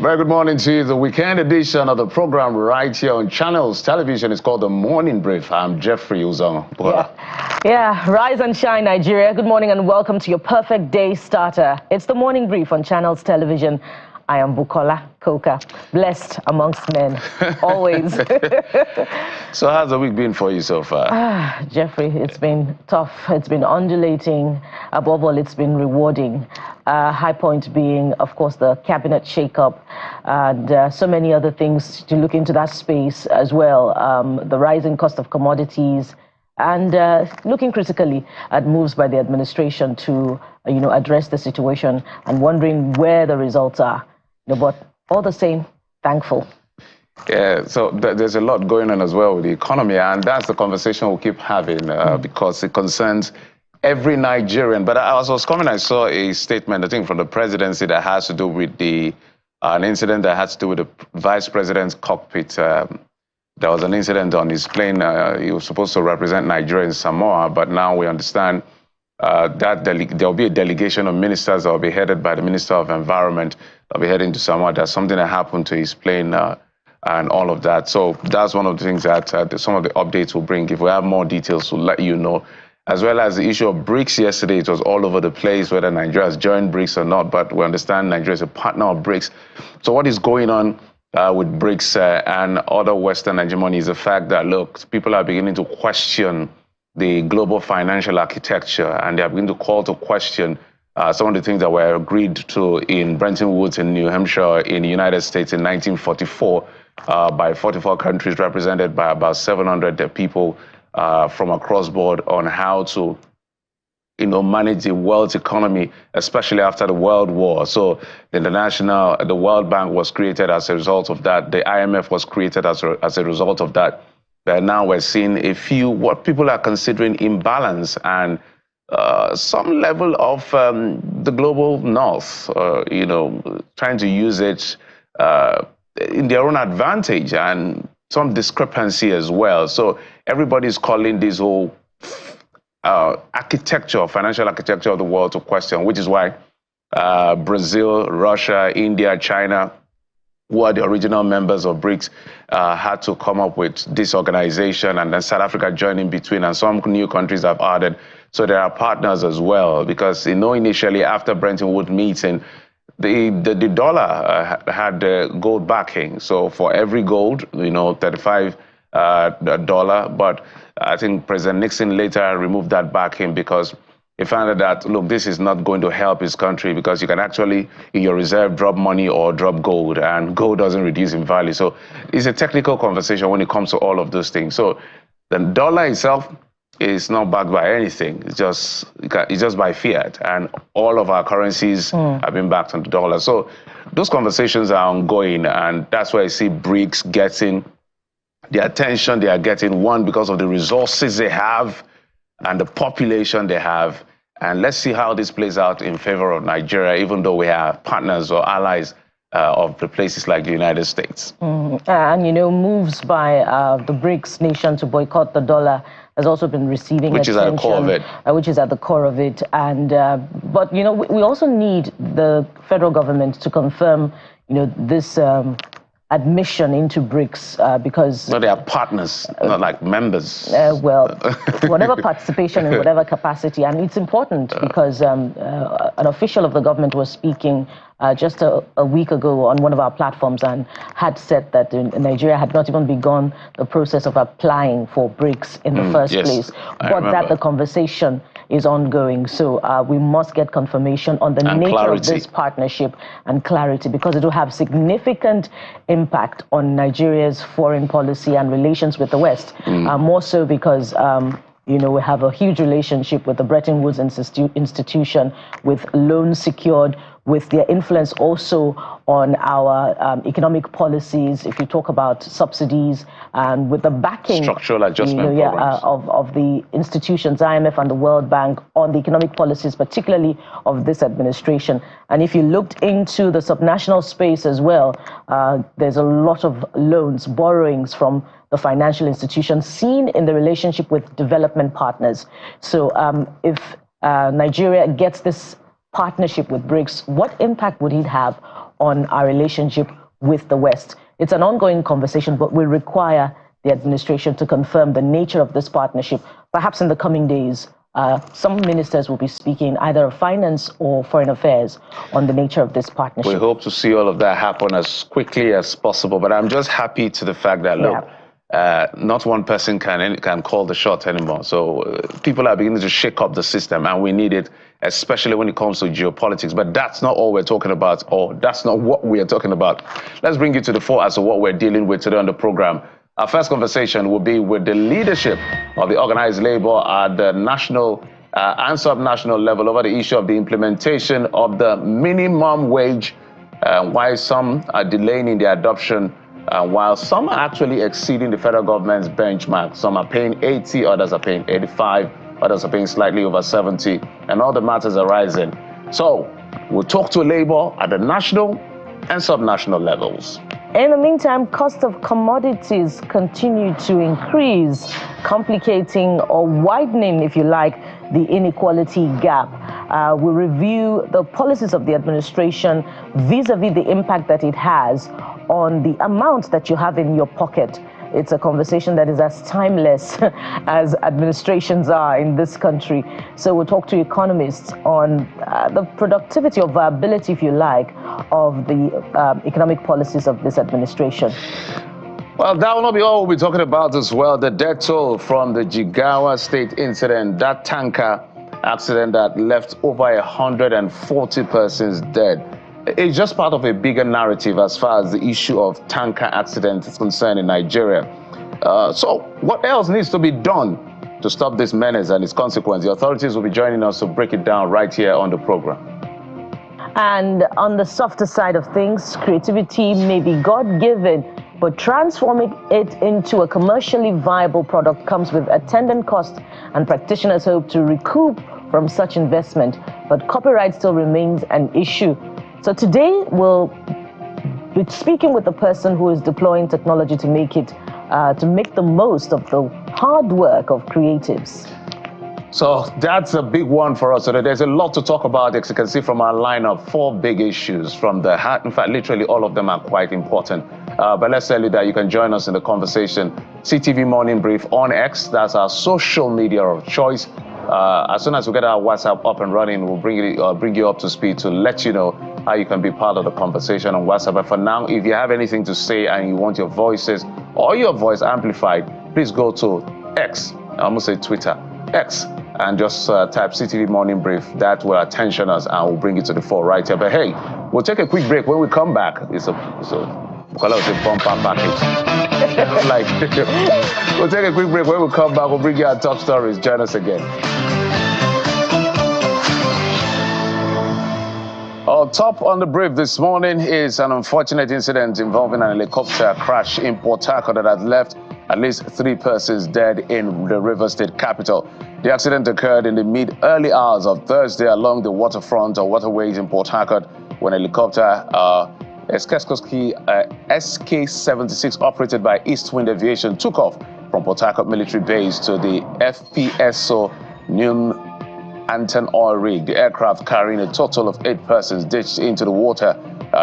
Very good morning to you. The weekend edition of the program right here on Channels Television is called The Morning Brief. I'm Jeffrey Uzong. Yeah, rise and shine, Nigeria. Good morning and welcome to your perfect day starter. It's The Morning Brief on Channels Television. I am Bukola Koka, blessed amongst men, always. So how's the week been for you so far? Jeffrey, it's been tough. It's been undulating. Above all, it's been rewarding. High point being, of course, the cabinet shakeup and so many other things to look into that space as well. The rising cost of commodities and looking critically at moves by the administration to, address the situation and wondering where the results are. But all the same, thankful. Yeah, so there's a lot going on as well with the economy, and that's the conversation we'll keep having because it concerns every Nigerian. But as I was coming, I saw a statement, I think, from the presidency that has to do with an incident that has to do with the vice president's cockpit. There was an incident on his plane. He was supposed to represent Nigeria in Samoa, but now we understand that there will be a delegation of ministers that will be headed by the Minister of Environment. They'll be heading to Samoa. There's something that happened to his plane and all of that. So that's one of the things that some of the updates will bring. If we have more details, we'll let you know. As well as the issue of BRICS yesterday, it was all over the place, whether Nigeria has joined BRICS or not, but we understand Nigeria is a partner of BRICS. So what is going on with BRICS and other Western hegemony is the fact that, look, people are beginning to question the global financial architecture, and they are beginning to call to question some of the things that were agreed to in Bretton Woods in New Hampshire in the United States in 1944 by 44 countries represented by about 700 people from across board on how to manage the world's economy, especially after the World War. So the World Bank was created as a result of that. The IMF was created as a result of that. But now we're seeing what people are considering imbalance and some level of the global north, trying to use it in their own advantage and some discrepancy as well. So everybody's calling this whole financial architecture of the world to question, which is why Brazil, Russia, India, China, who are the original members of BRICS, had to come up with this organization, and then South Africa joined in between, and some new countries have added. So there are partners as well, because initially after Bretton Woods meeting, the dollar had gold backing. So for every gold, $35, but I think President Nixon later removed that backing because he found out that, look, this is not going to help his country because you can actually, in your reserve, drop money or drop gold, and gold doesn't reduce in value. So it's a technical conversation when it comes to all of those things. So the dollar itself is not backed by anything. It's just by fiat, and all of our currencies have been backed on the dollar. So those conversations are ongoing, and that's why I see BRICS getting the attention they are getting, one, because of the resources they have and the population they have. And let's see how this plays out in favor of Nigeria, even though we have partners or allies of the places like the United States. And, moves by the BRICS nation to boycott the dollar has also been receiving attention. Which is at the core of it. Which is at the core of it. And, but, we also need the federal government to confirm, this admission into BRICS because... No, they are partners, not like members. Well, whatever participation in whatever capacity. And it's important because an official of the government was speaking just a week ago on one of our platforms and had said that Nigeria had not even begun the process of applying for BRICS in the first place, but that the conversation is ongoing. So we must get confirmation on the nature of this partnership and clarity, because it will have significant impact on Nigeria's foreign policy and relations with the West. More so because we have a huge relationship with the Bretton Woods institution, with loans secured, with their influence also on our economic policies, if you talk about subsidies, and with the backing structural adjustment programs of the institutions, IMF and the World Bank, on the economic policies, particularly of this administration. And if you looked into the subnational space as well, there's a lot of loans, borrowings from the financial institutions seen in the relationship with development partners. So if Nigeria gets this partnership with BRICS, what impact would it have on our relationship with the West. It's an ongoing conversation, but will require the administration to confirm the nature of this partnership. Perhaps in the coming days, some ministers will be speaking either of finance or foreign affairs on the nature of this partnership. We hope to see all of that happen as quickly as possible. But I'm just happy to the fact that, look, not one person can call the shot anymore. So people are beginning to shake up the system, and we need it, especially when it comes to geopolitics. But that's not all we're talking about, or that's not what we are talking about. Let's bring you to the fore as to what we're dealing with today on the program. Our first conversation will be with the leadership of the organized labor at the national and subnational level over the issue of the implementation of the minimum wage, why some are delaying in the adoption, while some are actually exceeding the federal government's benchmark. Some are paying 80, others are paying 85, others are paying slightly over 70, and all the matters are rising. So we'll talk to labor at the national and subnational levels. In the meantime, cost of commodities continue to increase, complicating or widening, if you like, the inequality gap. We'll review the policies of the administration vis-a-vis the impact that it has on the amount that you have in your pocket. It's a conversation that is as timeless as administrations are in this country. So we'll talk to economists on the productivity or viability, if you like, of the economic policies of this administration. Well, that will not be all we'll be talking about as well. The death toll from the Jigawa State incident, that tanker accident that left over 140 persons dead. It's just part of a bigger narrative as far as the issue of tanker accident is concerned in Nigeria. So what else needs to be done to stop this menace and its consequence? The authorities will be joining us to break it down right here on the program. And on the softer side of things, creativity may be God-given, but transforming it into a commercially viable product comes with attendant cost, and practitioners hope to recoup from such investment. But copyright still remains an issue. So today we'll be speaking with the person who is deploying technology to make the most of the hard work of creatives. So that's a big one for us. So there's a lot to talk about, as you can see from our lineup, 4 big issues from the heart. In fact, literally all of them are quite important. But let's tell you that you can join us in the conversation. CTV Morning Brief on X, that's our social media of choice. As soon as we get our WhatsApp up and running, we'll bring you up to speed to let you know how you can be part of the conversation on WhatsApp. But for now, if you have anything to say and you want your voices or your voice amplified, please go to X, I almost say Twitter, X, and just type CTV Morning Brief. That will attention us and we'll bring it to the fore right here. But hey, we'll take a quick break. When we come back, it's a bumper package. Like, we'll take a quick break. When we come back, we'll bring you our top stories. Join us again. Top on the brief this morning is an unfortunate incident involving an helicopter crash in Port Harcourt that has left at least 3 persons dead in the River State capital. The accident occurred in the mid-early hours of Thursday along the waterfront or waterways in Port Harcourt when a helicopter SK-76 operated by East Wind Aviation took off from Port Harcourt military base to the FPSO New Anton oil rig. The aircraft carrying a total of 8 persons ditched into the water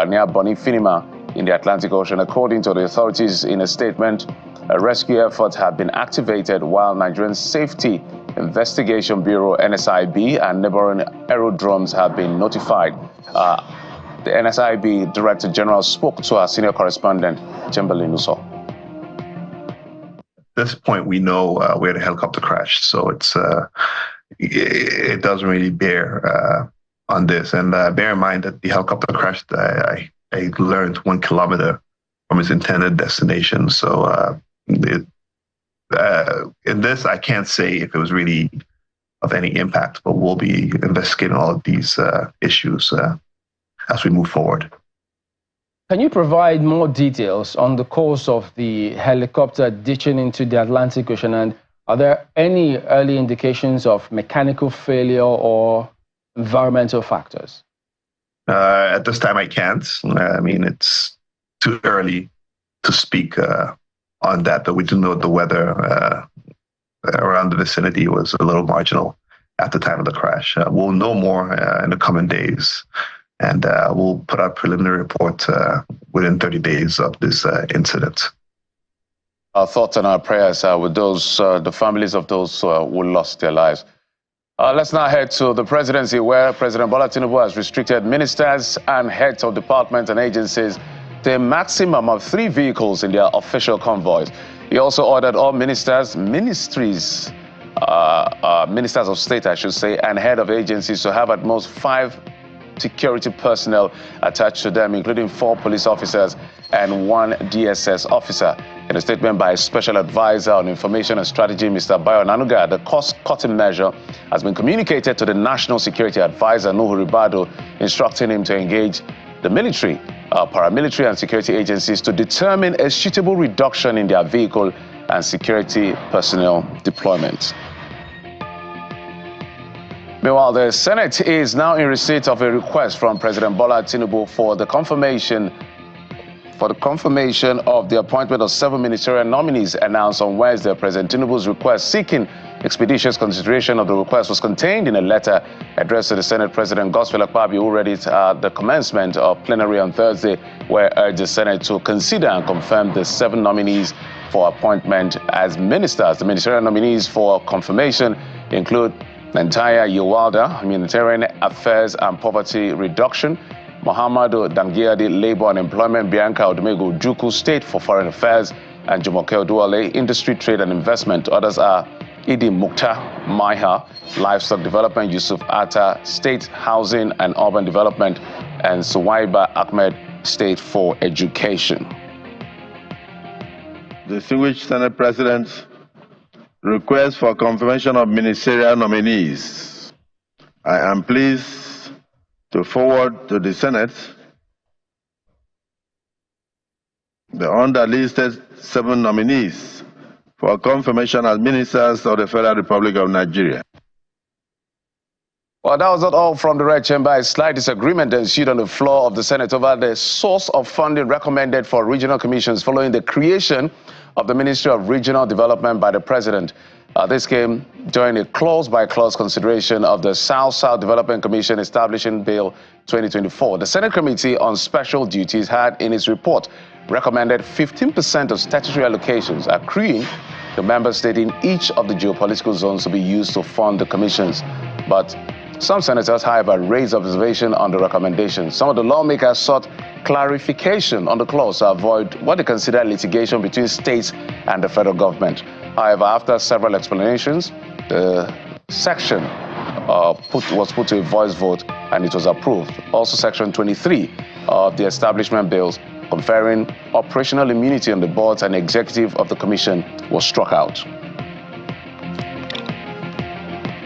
near Bonifinima in the Atlantic Ocean. According to the authorities in a statement, a rescue effort had been activated while Nigerian Safety Investigation Bureau, NSIB, and neighboring aerodromes have been notified. The NSIB Director General spoke to our senior correspondent, Chamberlain Uso. At this point, we know where the helicopter crashed, so it doesn't really bear on this. And bear in mind that the helicopter crashed, I learned 1 kilometer from its intended destination. So in this, I can't say if it was really of any impact, but we'll be investigating all of these issues as we move forward. Can you provide more details on the cause of the helicopter ditching into the Atlantic Ocean? And are there any early indications of mechanical failure or environmental factors? At this time, I can't. I mean, it's too early to speak on that, but we do know the weather around the vicinity was a little marginal at the time of the crash. We'll know more in the coming days and we'll put out a preliminary report within 30 days of this incident. Our thoughts and our prayers are with those, the families of those who lost their lives. Let's now head to the presidency, where President Bola Tinubu has restricted ministers and heads of departments and agencies to a maximum of 3 vehicles in their official convoys. He also ordered all ministers of state, I should say, and head of agencies to have at most 5 security personnel attached to them, including 4 police officers and 1 DSS officer. In a statement by Special Advisor on Information and Strategy, Mr. Bayo Nanuga, the cost-cutting measure has been communicated to the National Security Advisor, Nuhu Ribado, instructing him to engage the military, paramilitary and security agencies to determine a suitable reduction in their vehicle and security personnel deployment. Meanwhile, the Senate is now in receipt of a request from President Bola Tinubu for the confirmation of the appointment of 7 ministerial nominees announced on Wednesday. President Tinubu's request seeking expeditious consideration of the request was contained in a letter addressed to the Senate President Godswill Akpabio, who read it at the commencement of plenary on Thursday, where urged the Senate to consider and confirm the 7 nominees for appointment as ministers. The ministerial nominees for confirmation include Nantaya Yewalda, Humanitarian Affairs and Poverty Reduction; Muhammadu Dangiadi, Labor and Employment; Bianca Odumego Juku, State for Foreign Affairs; and Jumoke Oduwale, Industry, Trade and Investment. Others are Idi Mukhtar Maiha, Livestock Development; Yusuf Atta, State Housing and Urban Development; and Suwaiba Ahmed, State for Education. Distinguished Senate President, request for confirmation of ministerial nominees. I am pleased to forward to the Senate the underlisted 7 nominees for confirmation as ministers of the Federal Republic of Nigeria. Well, that was not all from the Red Chamber. A slight disagreement ensued on the floor of the Senate over the source of funding recommended for regional commissions following the creation of the Ministry of Regional Development by the President. This came during a clause-by-clause consideration of the South-South Development Commission establishing Bill 2024. The Senate Committee on Special Duties had, in its report, recommended 15% of statutory allocations accruing to member states in each of the geopolitical zones to be used to fund the commissions. But some senators, however, raised observation on the recommendation. Some of the lawmakers sought clarification on the clause to avoid what they consider litigation between states and the federal government. However, after several explanations, the section was put to a voice vote and it was approved. Also, Section 23 of the establishment bills conferring operational immunity on the boards and executive of the commission was struck out.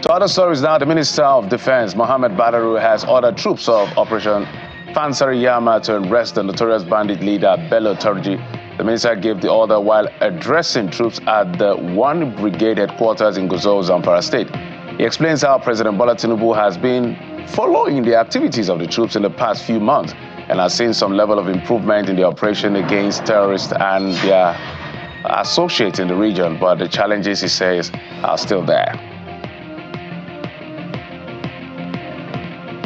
To other stories now, the Minister of Defense, Mohammed Badaru, has ordered troops of Operation Fansariyama to arrest the notorious bandit leader Bello Turji. The minister gave the order while addressing troops at the 1 Brigade headquarters in Gusau, Zamfara State. He explains how President Bola Tinubu has been following the activities of the troops in the past few months and has seen some level of improvement in the operation against terrorists and their associates in the region, but the challenges, he says, are still there.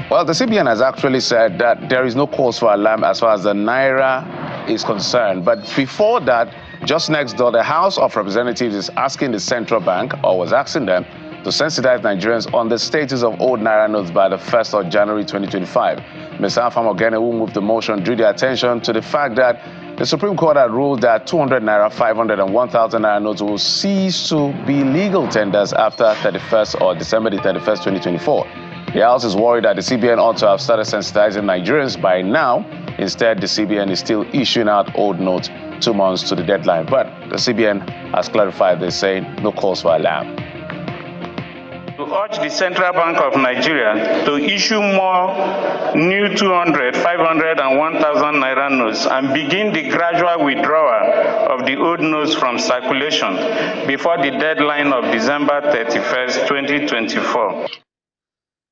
Well, the CBN has actually said that there is no cause for alarm as far as the Naira is concerned. But before that, just next door, the House of Representatives is asking the central bank, or was asking them, to sensitize Nigerians on the status of old Naira notes by the 1st of January 2025. Mr. Afam Ogene, who moved the motion, drew their attention to the fact that the Supreme Court had ruled that 200 Naira, 500 and 1,000 Naira notes will cease to be legal tenders after 31st or December the 31st, 2024. The House is worried that the CBN ought to have started sensitizing Nigerians by now. Instead, the CBN is still issuing out old notes 2 months to the deadline. But the CBN has clarified this, saying no cause for alarm. To urge the Central Bank of Nigeria to issue more new 200, 500 and 1,000 Naira notes and begin the gradual withdrawal of the old notes from circulation before the deadline of December 31st, 2024.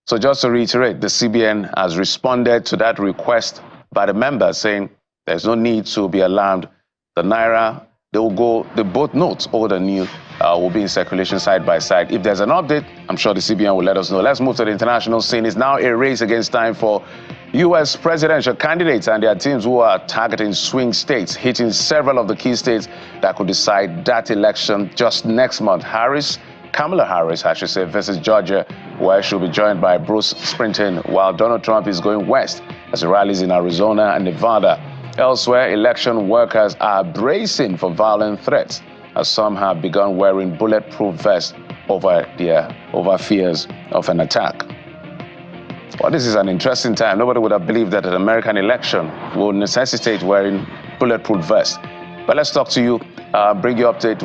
So just to reiterate, the CBN has responded to that request by the members, saying there's no need to be alarmed. The Naira, they will go, the both notes, old and new, will be in circulation side by side. If there's an update, I'm sure the CBN will let us know. Let's move to the international scene. It's now a race against time for U.S. presidential candidates and their teams who are targeting swing states, hitting several of the key states that could decide that election just next month. Kamala Harris, I should say, versus Georgia, where she'll be joined by Bruce Springsteen, while Donald Trump is going west as he rallies in Arizona and Nevada. Elsewhere, election workers are bracing for violent threats, as some have begun wearing bulletproof vests over fears of an attack. Well, this is an interesting time. Nobody would have believed that an American election will necessitate wearing bulletproof vests. But let's talk to you, bring you update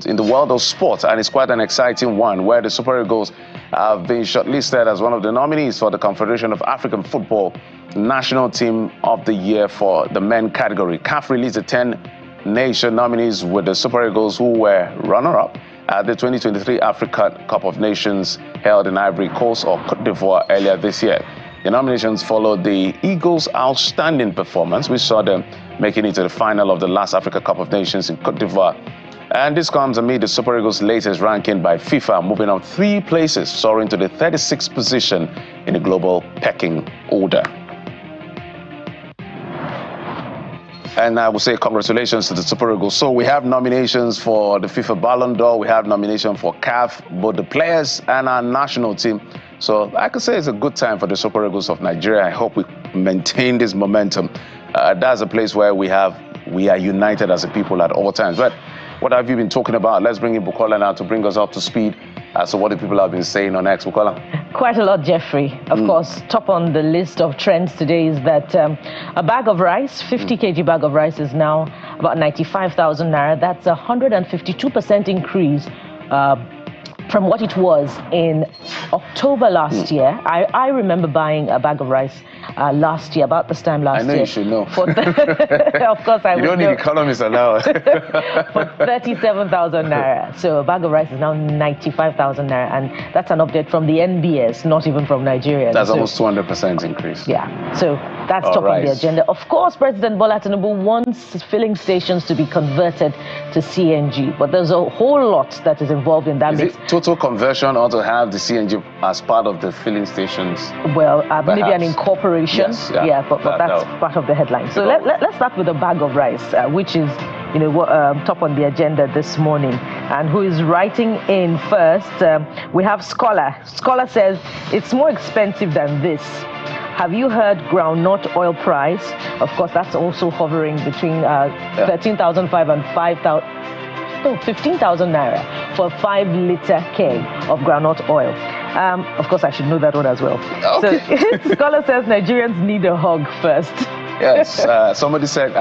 in the world of sports, and it's quite an exciting one, where the Super Eagles have been shortlisted as one of the nominees for the Confederation of African Football National Team of the Year for the men category. CAF released the 10 nation nominees, with the Super Eagles, who were runner-up at the 2023 African Cup of Nations held in Ivory Coast or Côte d'Ivoire earlier this year. The nominations followed the Eagles' outstanding performance. We saw them making it to the final of the last Africa Cup of Nations in Côte d'Ivoire. And this comes amid the Super Eagles' latest ranking by FIFA, moving up 3 places, soaring to the 36th position in the global pecking order. And I will say congratulations to the Super Eagles. So we have nominations for the FIFA Ballon d'Or. We have nomination for CAF, both the players and our national team. So I could say it's a good time for the Super Eagles of Nigeria. I hope we maintain this momentum. That's a place where we are united as a people at all times. But what have you been talking about? Let's bring in Bukola now to bring us up to speed as to what the people have been saying on X. Bukola. Quite a lot, Jeffrey. Of course, top on the list of trends today is that a bag of rice, 50 kg bag of rice, is now about 95,000 naira. That's a 152% increase from what it was in October last year. I remember buying a bag of rice last year, about this time last year. I know you should know. Of course I would. You don't need economists allowed. For 37,000 naira. So a bag of rice is now 95,000 naira. And that's an update from the NBS, not even from Nigeria. That's almost 200% increase. Yeah. So that's top on the agenda. Of course, President Bola Tinubu wants filling stations to be converted to CNG. But there's a whole lot that is involved in that. Is it total conversion, or to have the CNG as part of the filling stations? Well, maybe an incorporation. Yes, but that's part of the headline. So let's start with a bag of rice, which is, top on the agenda this morning. And who is writing in first? We have Scholar. Scholar says it's more expensive than this. Have you heard groundnut oil price? Of course, that's also hovering between 13,500 and 15,000 naira for a 5-liter keg of groundnut oil. Of course, I should know that one as well. Okay. So, Scholar says Nigerians need a hug first. Yes, somebody said,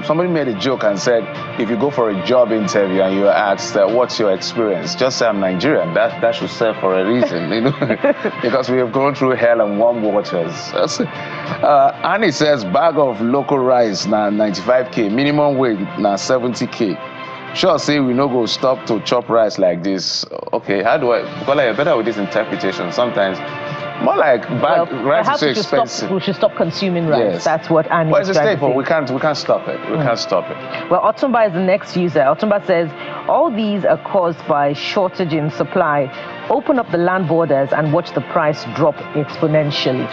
somebody made a joke and said, if you go for a job interview and you're asked, what's your experience? Just say I'm Nigerian. That should serve for a reason, because we have gone through hell and warm waters. Annie says, bag of local rice now 95K, minimum wage now 70K. Sure, say we no go stop to chop rice like this. Okay, how do I? Because you're better with this interpretation. Sometimes, more like rice is so expensive. We should stop consuming rice. Yes. That's what Annie is trying to say. Well, it's a staple. We can't stop it. We can't stop it. Well, Otumba is the next user. Otumba says all these are caused by shortage in supply. Open up the land borders and watch the price drop exponentially.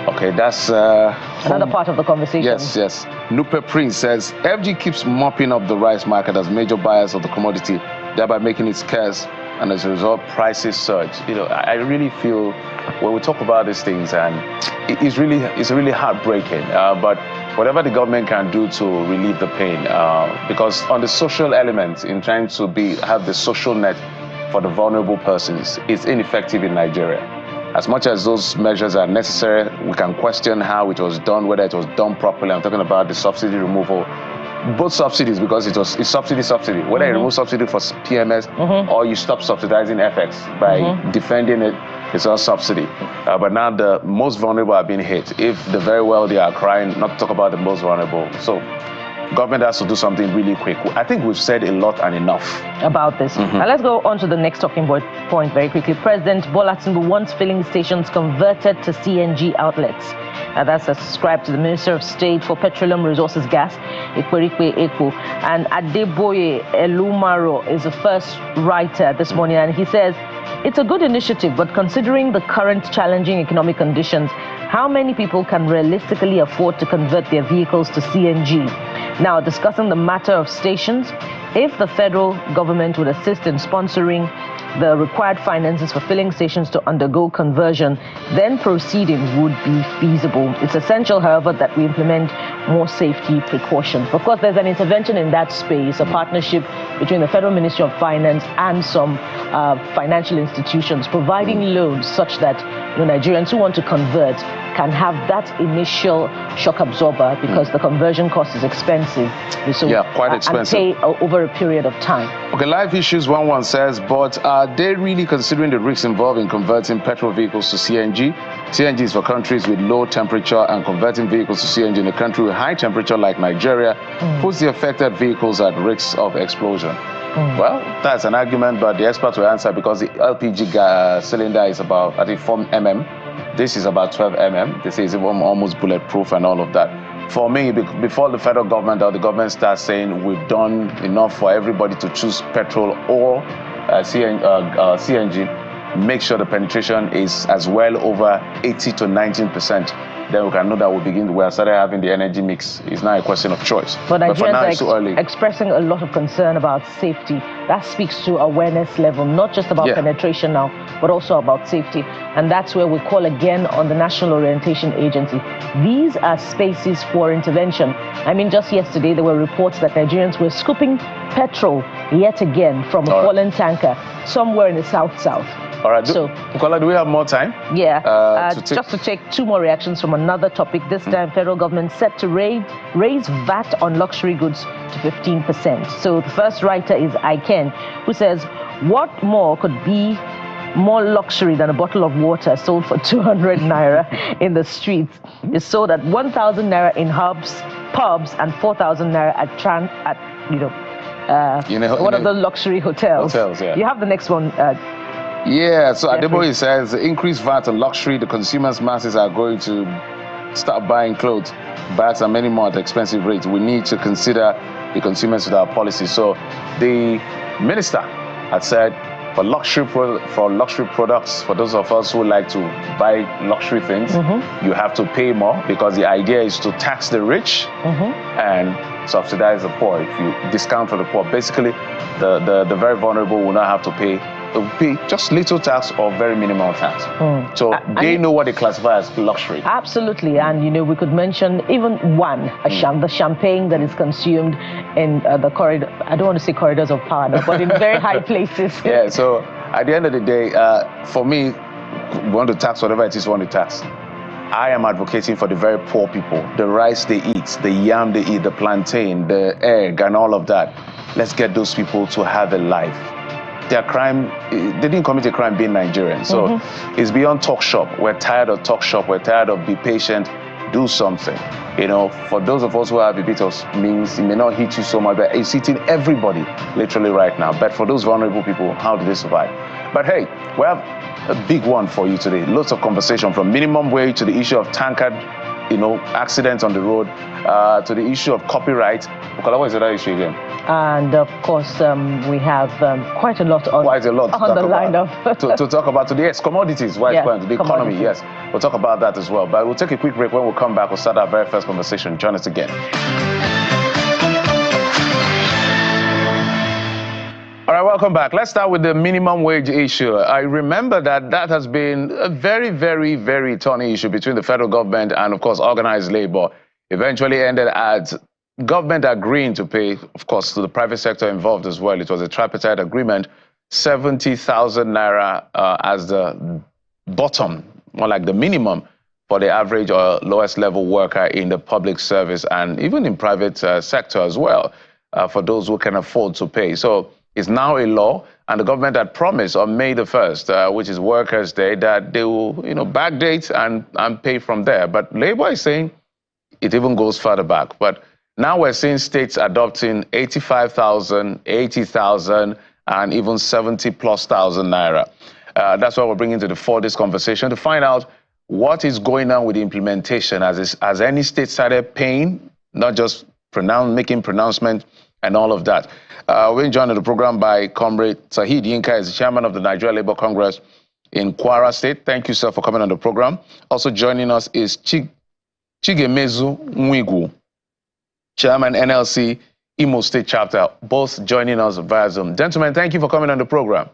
Okay, that's another part of the conversation. Yes. Nupe Prince says FG keeps mopping up the rice market as major buyers of the commodity, thereby making it scarce, and as a result, prices surge. I really feel when we talk about these things, and it's really heartbreaking. But whatever the government can do to relieve the pain, because on the social element, in trying to have the social net for the vulnerable persons, it's ineffective in Nigeria. As much as those measures are necessary, we can question how it was done, whether it was done properly. I'm talking about the subsidy removal, both subsidies, because it's subsidy. Whether you remove subsidy for PMS or you stop subsidizing FX by defending it, it's all subsidy. But now the most vulnerable are being hit. If the very wealthy are crying, not to talk about the most vulnerable. So government has to do something really quick. I think we've said a lot and enough about this. Now let's go on to the next talking point very quickly. President Bola Tinubu wants filling stations converted to CNG outlets. That's ascribed to the Minister of State for Petroleum Resources Gas, Ekwerikwe Ekpo. And Adeboye Elumaro is the first writer this morning, and he says, it's a good initiative, but considering the current challenging economic conditions, how many people can realistically afford to convert their vehicles to CNG? Now, discussing the matter of stations, if the federal government would assist in sponsoring the required finances for filling stations to undergo conversion, then proceeding would be feasible. It's essential, however, that we implement more safety precautions. Of course, there's an intervention in that space, a partnership between the Federal Ministry of Finance and some financial institutions, providing loans such that Nigerians who want to convert can have that initial shock absorber, because the conversion cost is expensive. So, yeah, quite expensive. And pay over a period of time. Okay, Live Issues 11 says, but are they really considering the risks involved in converting petrol vehicles to CNG? CNG is for countries with low temperature, and converting vehicles to CNG in a country with high temperature like Nigeria puts the affected vehicles at risk of explosion. Well, that's an argument, but the experts will answer, because the LPG cylinder is about, I think, 4 mm. This is about 12 mm. This is almost bulletproof and all of that. For me, before the federal government or the government starts saying we've done enough for everybody to choose petrol or CNG, make sure the penetration is as well over 80 to 19%. Then we can know that we have started having the energy mix. It's not a question of choice. But for now, Nigerians it's too early. Expressing a lot of concern about safety. That speaks to awareness level, not just about penetration now, but also about safety. And that's where we call again on the National Orientation Agency. These are spaces for intervention. I mean, just yesterday, there were reports that Nigerians were scooping petrol yet again from a fallen tanker somewhere in the south-south. All right, Bukola, do we have more time? Yeah, just to take 2 more reactions from another topic. This time, federal government set to raise VAT on luxury goods to 15%. So the first writer is Iken, who says, what more could be more luxury than a bottle of water sold for 200 Naira in the streets? Is sold at 1,000 Naira in pubs, and 4,000 Naira at one of the luxury hotels. You have the next one. Yeah, so Adeboye says, increased VAT on luxury, the consumers' masses are going to start buying clothes, bags, and many more at expensive rates. We need to consider the consumers with our policy. So the minister had said, for luxury products, for those of us who like to buy luxury things, you have to pay more, because the idea is to tax the rich and subsidize the poor. If you discount for the poor, basically the very vulnerable will not have to pay just little tax or very minimal tax. So they know what they classify as luxury. Absolutely. And, we could mention even one, the champagne that is consumed in the corridor. I don't want to say corridors of power, no, but in very high places. Yeah, so at the end of the day, for me, we want to tax whatever it is we want to tax. I am advocating for the very poor people, the rice they eat, the yam they eat, the plantain, the egg, and all of that. Let's get those people to have a life. Their crime, they didn't commit a crime being Nigerian. So it's beyond talk shop. We're tired of talk shop. We're tired of be patient, do something. For those of us who have a bit of means, it may not hit you so much, but it's hitting everybody literally right now. But for those vulnerable people, how do they survive? But hey, we have a big one for you today. Lots of conversation, from minimum wage to the issue of tankard, accidents on the road, to the issue of copyright. What is the other issue again? And of course, we have quite a lot on the lineup to talk about today. Yes, commodities, the economy. Yes, we'll talk about that as well. But we'll take a quick break. When we come back, we'll start our very first conversation. Join us again. All right, welcome back. Let's start with the minimum wage issue. I remember that has been a very, very, very thorny issue between the federal government and, of course, organized labor. Eventually ended at government agreeing to pay, of course, to the private sector involved as well. It was a tripartite agreement, 70,000 Naira as the bottom, more like the minimum, for the average or lowest level worker in the public service and even in private sector as well, for those who can afford to pay. So it's now a law, and the government had promised on May the 1st, which is Workers' Day, that they will, backdate and pay from there. But Labour is saying it even goes further back. But Now we're seeing states adopting 85,000, 80,000, and even 70+ thousand naira. That's why we're bringing to the fore this conversation to find out what is going on with the implementation. Has any state started paying, not just making pronouncement and all of that? We're joined on the program by Comrade Saheed Yinka, is the chairman of the Nigeria Labour Congress in Kwara State. Thank you, sir, for coming on the program. Also joining us is Chigemezu Nwigu, chairman NLC Imo State Chapter, both joining us via Zoom. Gentlemen, thank you for coming on the program.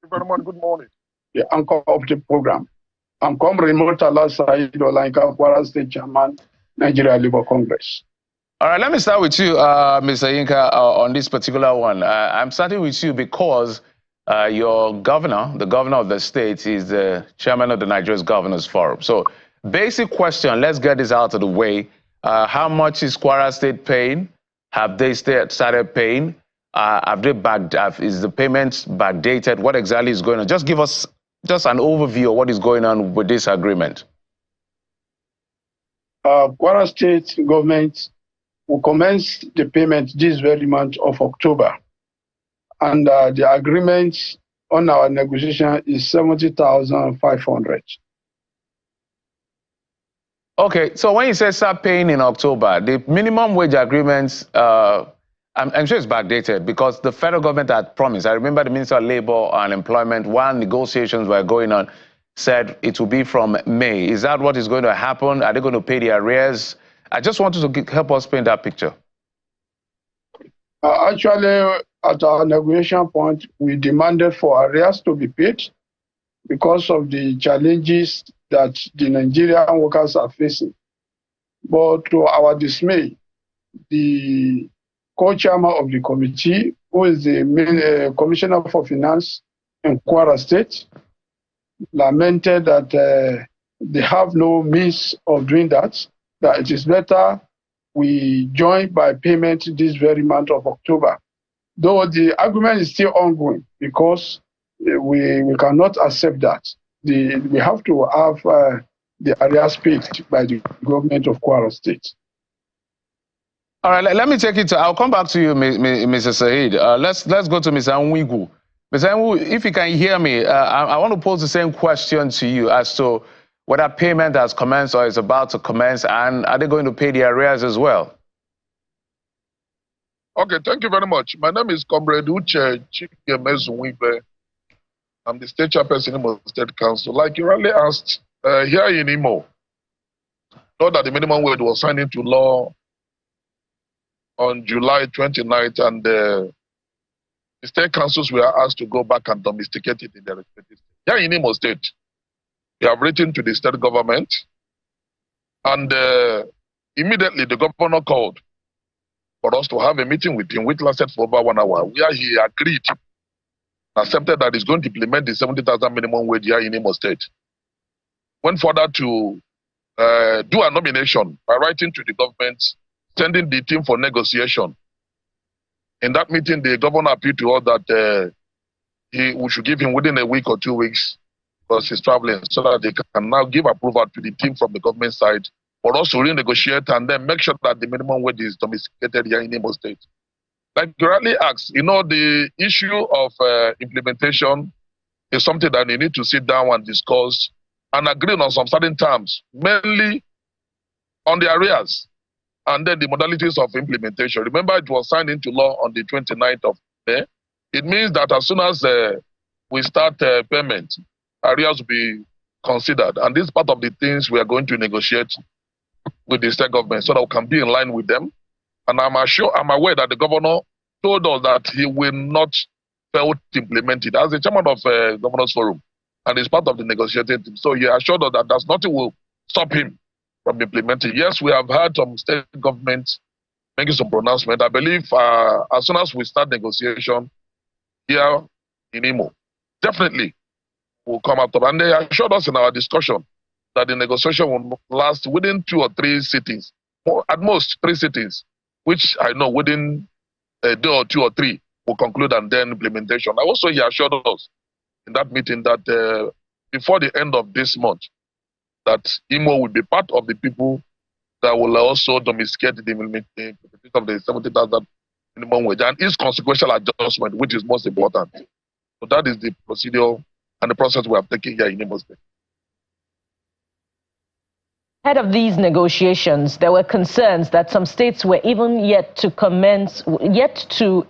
Very much. Good morning. The anchor of the program. I'm Comrade Murtala Said Olanka, Kwara State Chairman, Nigeria Labour Congress. All right, let me start with you, Mr. Yinka, on this particular one. I'm starting with you because your governor, the governor of the state, is the chairman of the Nigeria's Governors Forum. So, basic question, let's get this out of the way. How much is Kwara State paying? Have they started paying? Is the payment backdated? What exactly is going on? Just give us an overview of what is going on with this agreement. Kwara State government will commence the payment this very month of October. And the agreement on our negotiation is 70,500. Okay, so when you say start paying in October, the minimum wage agreements, I'm sure it's backdated because the federal government had promised. I remember the Minister of Labour and Employment, while negotiations were going on, said it will be from May. Is that what is going to happen? Are they going to pay the arrears? I just wanted to help us paint that picture. Actually, at our negotiation point, we demanded for arrears to be paid because of the challenges that the Nigerian workers are facing. But to our dismay, the co-chairman of the committee, who is the main commissioner for finance in Kwara State, lamented that they have no means of doing that, that it is better we join by payment this very month of October. Though the agreement is still ongoing because we cannot accept that. We have to have the arrears paid by the government of Kwara State. All right, let me take it to, I'll come back to you, Mr. Saheed. Let's go to Mr. Nwigu. Mr. Nwigu, if you can hear me, I want to pose the same question to you as to whether payment has commenced or is about to commence, and are they going to pay the arrears as well? Okay, thank you very much. My name is Comrade Uche Chigemezu. I'm the state chairperson in Imo State Council. Like you rightly asked, here in Imo, know that the minimum wage was signed into law on July 29th, and the state councils were asked to go back and domesticate it in their respective states. Here in Imo State, we have written to the state government, and immediately the governor called for us to have a meeting with him, which lasted for over 1 hour, where he agreed, accepted that he's going to implement the 70,000 minimum wage here in Imo State. Went further to do a nomination by writing to the government, sending the team for negotiation. In that meeting, the governor appealed to us that we should give him within a week or 2 weeks because he's traveling, so that they can now give approval to the team from the government side for us to renegotiate and then make sure that the minimum wage is domesticated here in Imo State. Like you rightly asked, you know, the issue of implementation is something that you need to sit down and discuss and agree on some certain terms, mainly on the arrears and then the modalities of implementation. Remember, it was signed into law on the 29th of May. It means that as soon as we start payment, arrears will be considered. And this is part of the things we are going to negotiate with the state government so that we can be in line with them. And I'm aware that the governor told us that he will not fail to implement it as the chairman of Governors Forum, and he's part of the negotiating team. So he assured us that there's nothing will stop him from implementing. Yes, we have had some state governments making some pronouncement. I believe as soon as we start negotiation here in Imo, definitely will come out of. And they assured us in our discussion that the negotiation will last within 2 or 3 sittings, or at most 3 sittings, which I know within a day or 2 or 3 will conclude, and then implementation. Also, he assured us in that meeting that before the end of this month, that Imo will be part of the people that will also domesticate the implementation of the 70,000 minimum wage and its consequential adjustment, which is most important. So that is the procedure and the process we have taken here in Imo State. Ahead of these negotiations, there were concerns that some states were even yet to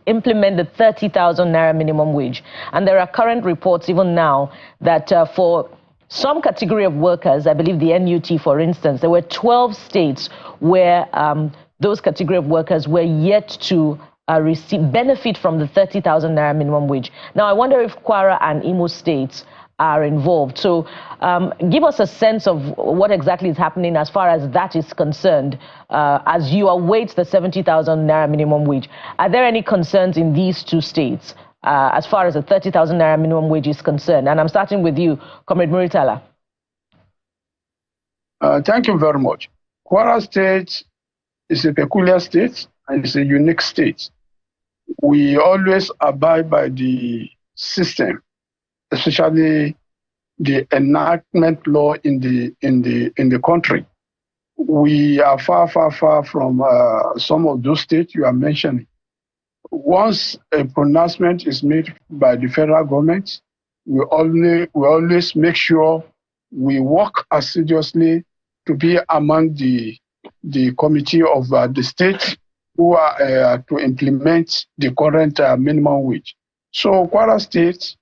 implement the 30,000 Naira minimum wage. And there are current reports even now that for some category of workers, I believe the NUT, for instance, there were 12 states where those category of workers were yet to benefit from the 30,000 Naira minimum wage. Now, I wonder if Kwara and Imo states are involved. So give us a sense of what exactly is happening as far as that is concerned, as you await the 70,000 Naira minimum wage. Are there any concerns in these two states as far as the 30,000 Naira minimum wage is concerned? And I'm starting with you, Comrade Muritala. Thank you very much. Kwara State is a peculiar state and it's a unique state. We always abide by the system, especially the enactment law in the country. We are far from some of those states you are mentioning. Once a pronouncement is made by the federal government, we always make sure we work assiduously to be among the committee of the states who are to implement the current minimum wage. So Kwara State,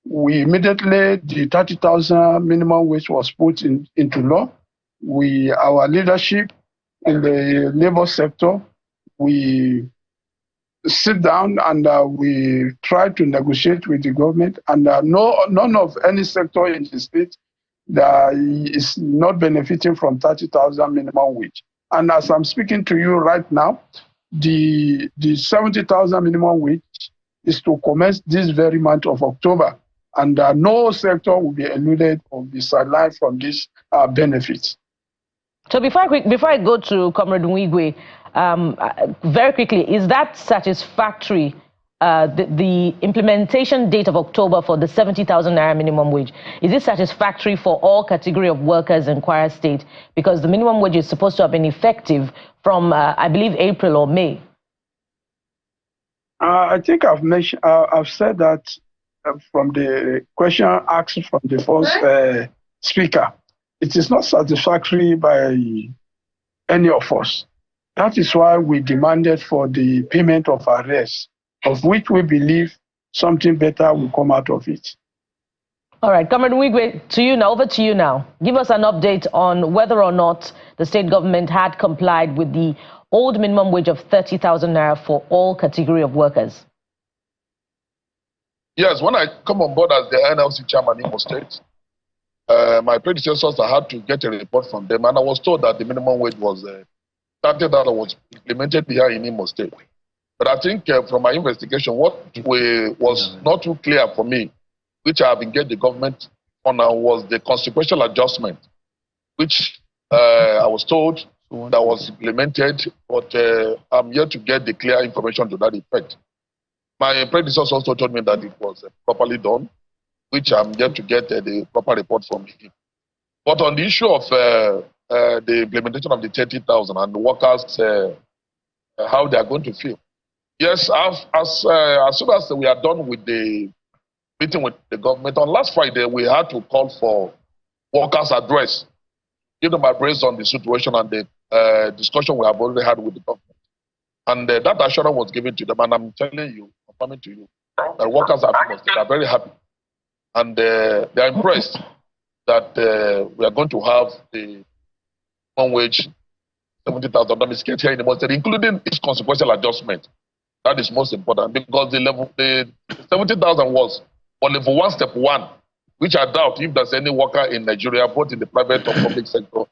we immediately, the 30,000 minimum wage was put into law. Our leadership in the labor sector, we sit down and we try to negotiate with the government, and none of any sector in the state that is not benefiting from 30,000 minimum wage. And as I'm speaking to you right now, the 70,000 minimum wage is to commence this very month of October, and no sector will be eluded or be sidelined from this benefit. So before I go to Comrade Nwigwe, very quickly, is that satisfactory? The implementation date of October for the 70,000 Naira minimum wage, is it satisfactory for all category of workers in Kwara State? Because the minimum wage is supposed to have been effective from, I believe, April or May. I think I've said that from the question asked from the first speaker. It is not satisfactory by any of us. That is why we demanded for the payment of arrears, of which we believe something better will come out of it. All right, Comrade Nwigwe, to you now, over to you now. Give us an update on whether or not the state government had complied with the old minimum wage of 30,000 Naira for all category of workers. Yes, when I come on board as the NLC chairman in Imo State, my predecessors, I had to get a report from them, and I was told that the minimum wage was something that was implemented here in Imo State. But I think from my investigation, what was not too clear for me, which I have engaged the government on now, was the consequential adjustment, which I was told that was implemented, but I'm yet to get the clear information to that effect. My predecessor also told me that it was properly done, which I'm yet to get the proper report from him. But on the issue of the implementation of the 30,000 and the workers, how they are going to feel. Yes, as soon as we are done with the meeting with the government, on last Friday, we had to call for workers' address, give them address on the situation and the discussion we have already had with the government. And that assurance was given to them, and I'm telling you, confirming to you, that workers are very happy. And they are impressed that we are going to have the minimum wage, 70,000 domesticate here in the state, including its consequential adjustment. That is most important, because the 70,000 was on level 1, step 1, which I doubt if there's any worker in Nigeria, both in the private or public sector,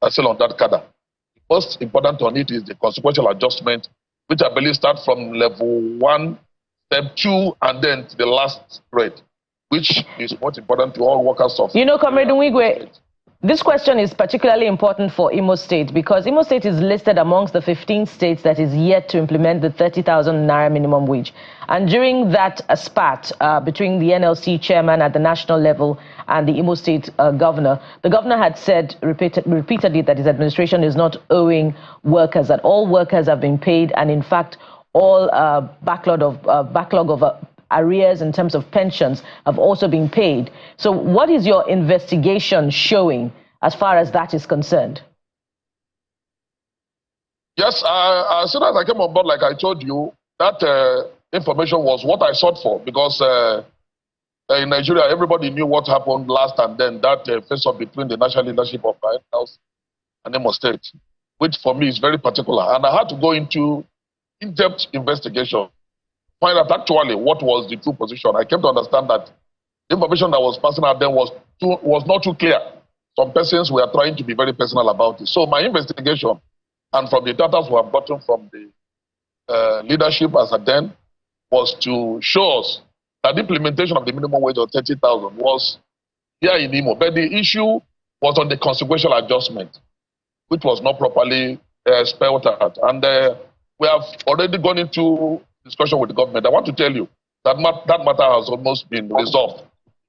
are still on that cadre. Most important on it is the consequential adjustment, which I believe starts from level 1, step 2, and then to the last grade, which is most important to all workers of. You know, Comrade Nwigwe, This question is particularly important for Imo State because Imo State is listed amongst the 15 states that is yet to implement the 30,000 Naira minimum wage. And during that spat between the NLC chairman at the national level and the Imo State governor, the governor had said repeatedly that his administration is not owing workers, that all workers have been paid, and in fact, all backlog of arrears in terms of pensions have also been paid. So what is your investigation showing as far as that is concerned? Yes, as soon as I came on board, like I told you, that information was what I sought for, because in Nigeria, everybody knew what happened last, and then that face-off between the national leadership of my house and Imo State, which for me is very particular. And I had to go into in-depth investigation, find out actually what was the true position. I came to understand that the information that was passing out then was not too clear. Some persons were trying to be very personal about it. So my investigation, and from the data we have gotten from the leadership as at then, was to show us that the implementation of the minimum wage of 30,000 was here in Imo. But the issue was on the consequential adjustment, which was not properly spelled out. And we have already gone into discussion with the government. I want to tell you that that matter has almost been resolved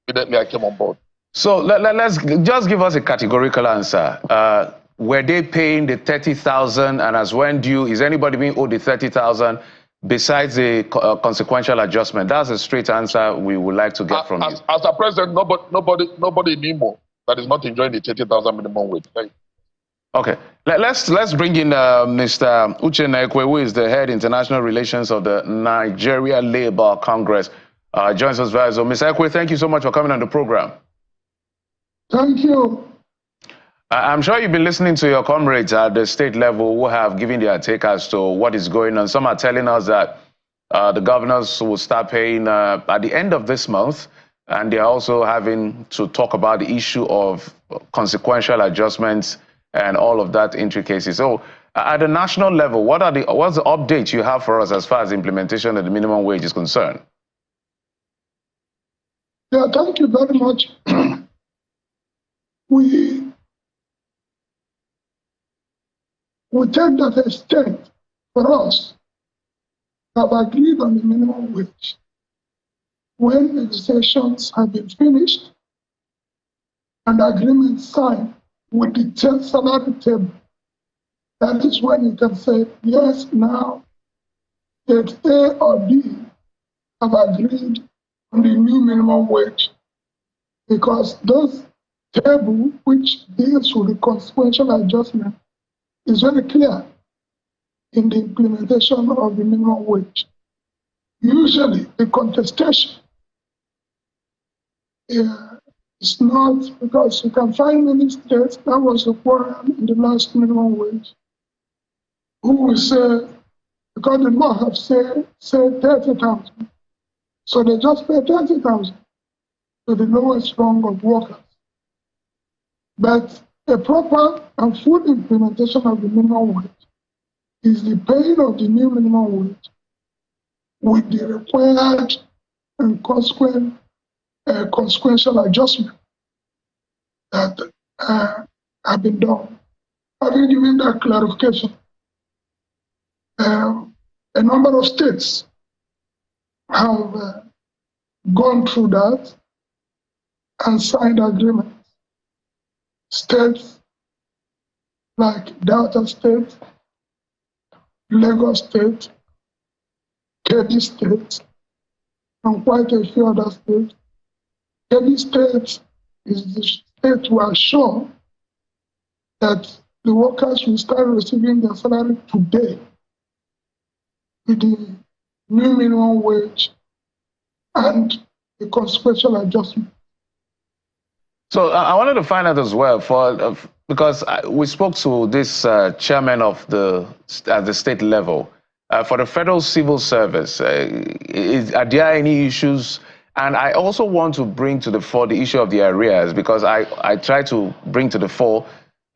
immediately I came on board. So let's just give us a categorical answer. Were they paying the 30,000, and as when due? Is anybody being owed the 30,000 besides the consequential adjustment? That's a straight answer we would like to get from you. As a president, nobody in Imo that is not enjoying the 30,000 minimum wage. Okay, let's bring in Mr. Uche Nekwe, who is the head international relations of the Nigeria Labour Congress. Joins us via Zoom. Mr. Ekwe, thank you so much for coming on the program. Thank you. I'm sure you've been listening to your comrades at the state level who have given their take as to what is going on. Some are telling us that the governors will start paying at the end of this month, and they're also having to talk about the issue of consequential adjustments and all of that intricacy. So at the national level, what's the update you have for us as far as the implementation of the minimum wage is concerned? Yeah, thank you very much. We take that a step for us to have agreed on the minimum wage. When negotiations have been finished and agreements signed with the salary table, that is when you can say, yes, now that A or B have agreed on the new minimum wage, because those table which deals with the consequential adjustment is very clear in the implementation of the minimum wage. Usually the contestation is not, because you can find many states that was a quorum in the last minimum wage who will say, because the law have said 30,000, so they just pay 30,000 to the lowest rung of workers. But a proper and full implementation of the minimum wage is the paying of the new minimum wage with the required and consequential adjustment that have been done. Having given that clarification, a number of states have gone through that and signed agreements. States like Delta State, Lagos State, Kebbi State, and quite a few other states. Kebbi State is the state who are sure that the workers will start receiving their salary today with the new minimum wage and the consequential adjustment. So I wanted to find out as well, because we spoke to this chairman of at the state level. For the federal civil service, are there any issues? And I also want to bring to the fore the issue of the arrears, because I try to bring to the fore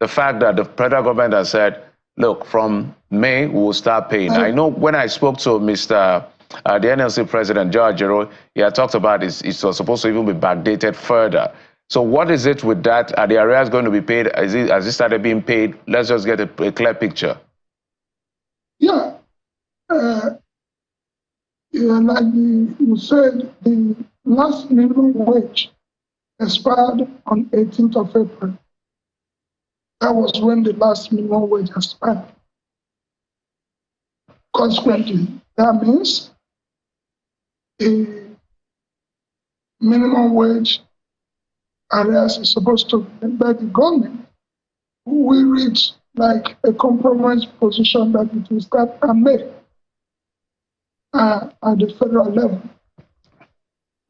the fact that the federal government has said, look, from May, we will start paying. I know when I spoke to the NLC president, George Jero, he had talked about it was supposed to even be backdated further. So what is it with that? Are the arrears going to be paid? Has it started being paid? Let's just get a clear picture. Yeah. Like you said, the last minimum wage expired on 18th of April. That was when the last minimum wage expired. Consequently, that means the minimum wage arrears is supposed to be by the government. We reach like a compromise position that it will start and make at the federal level.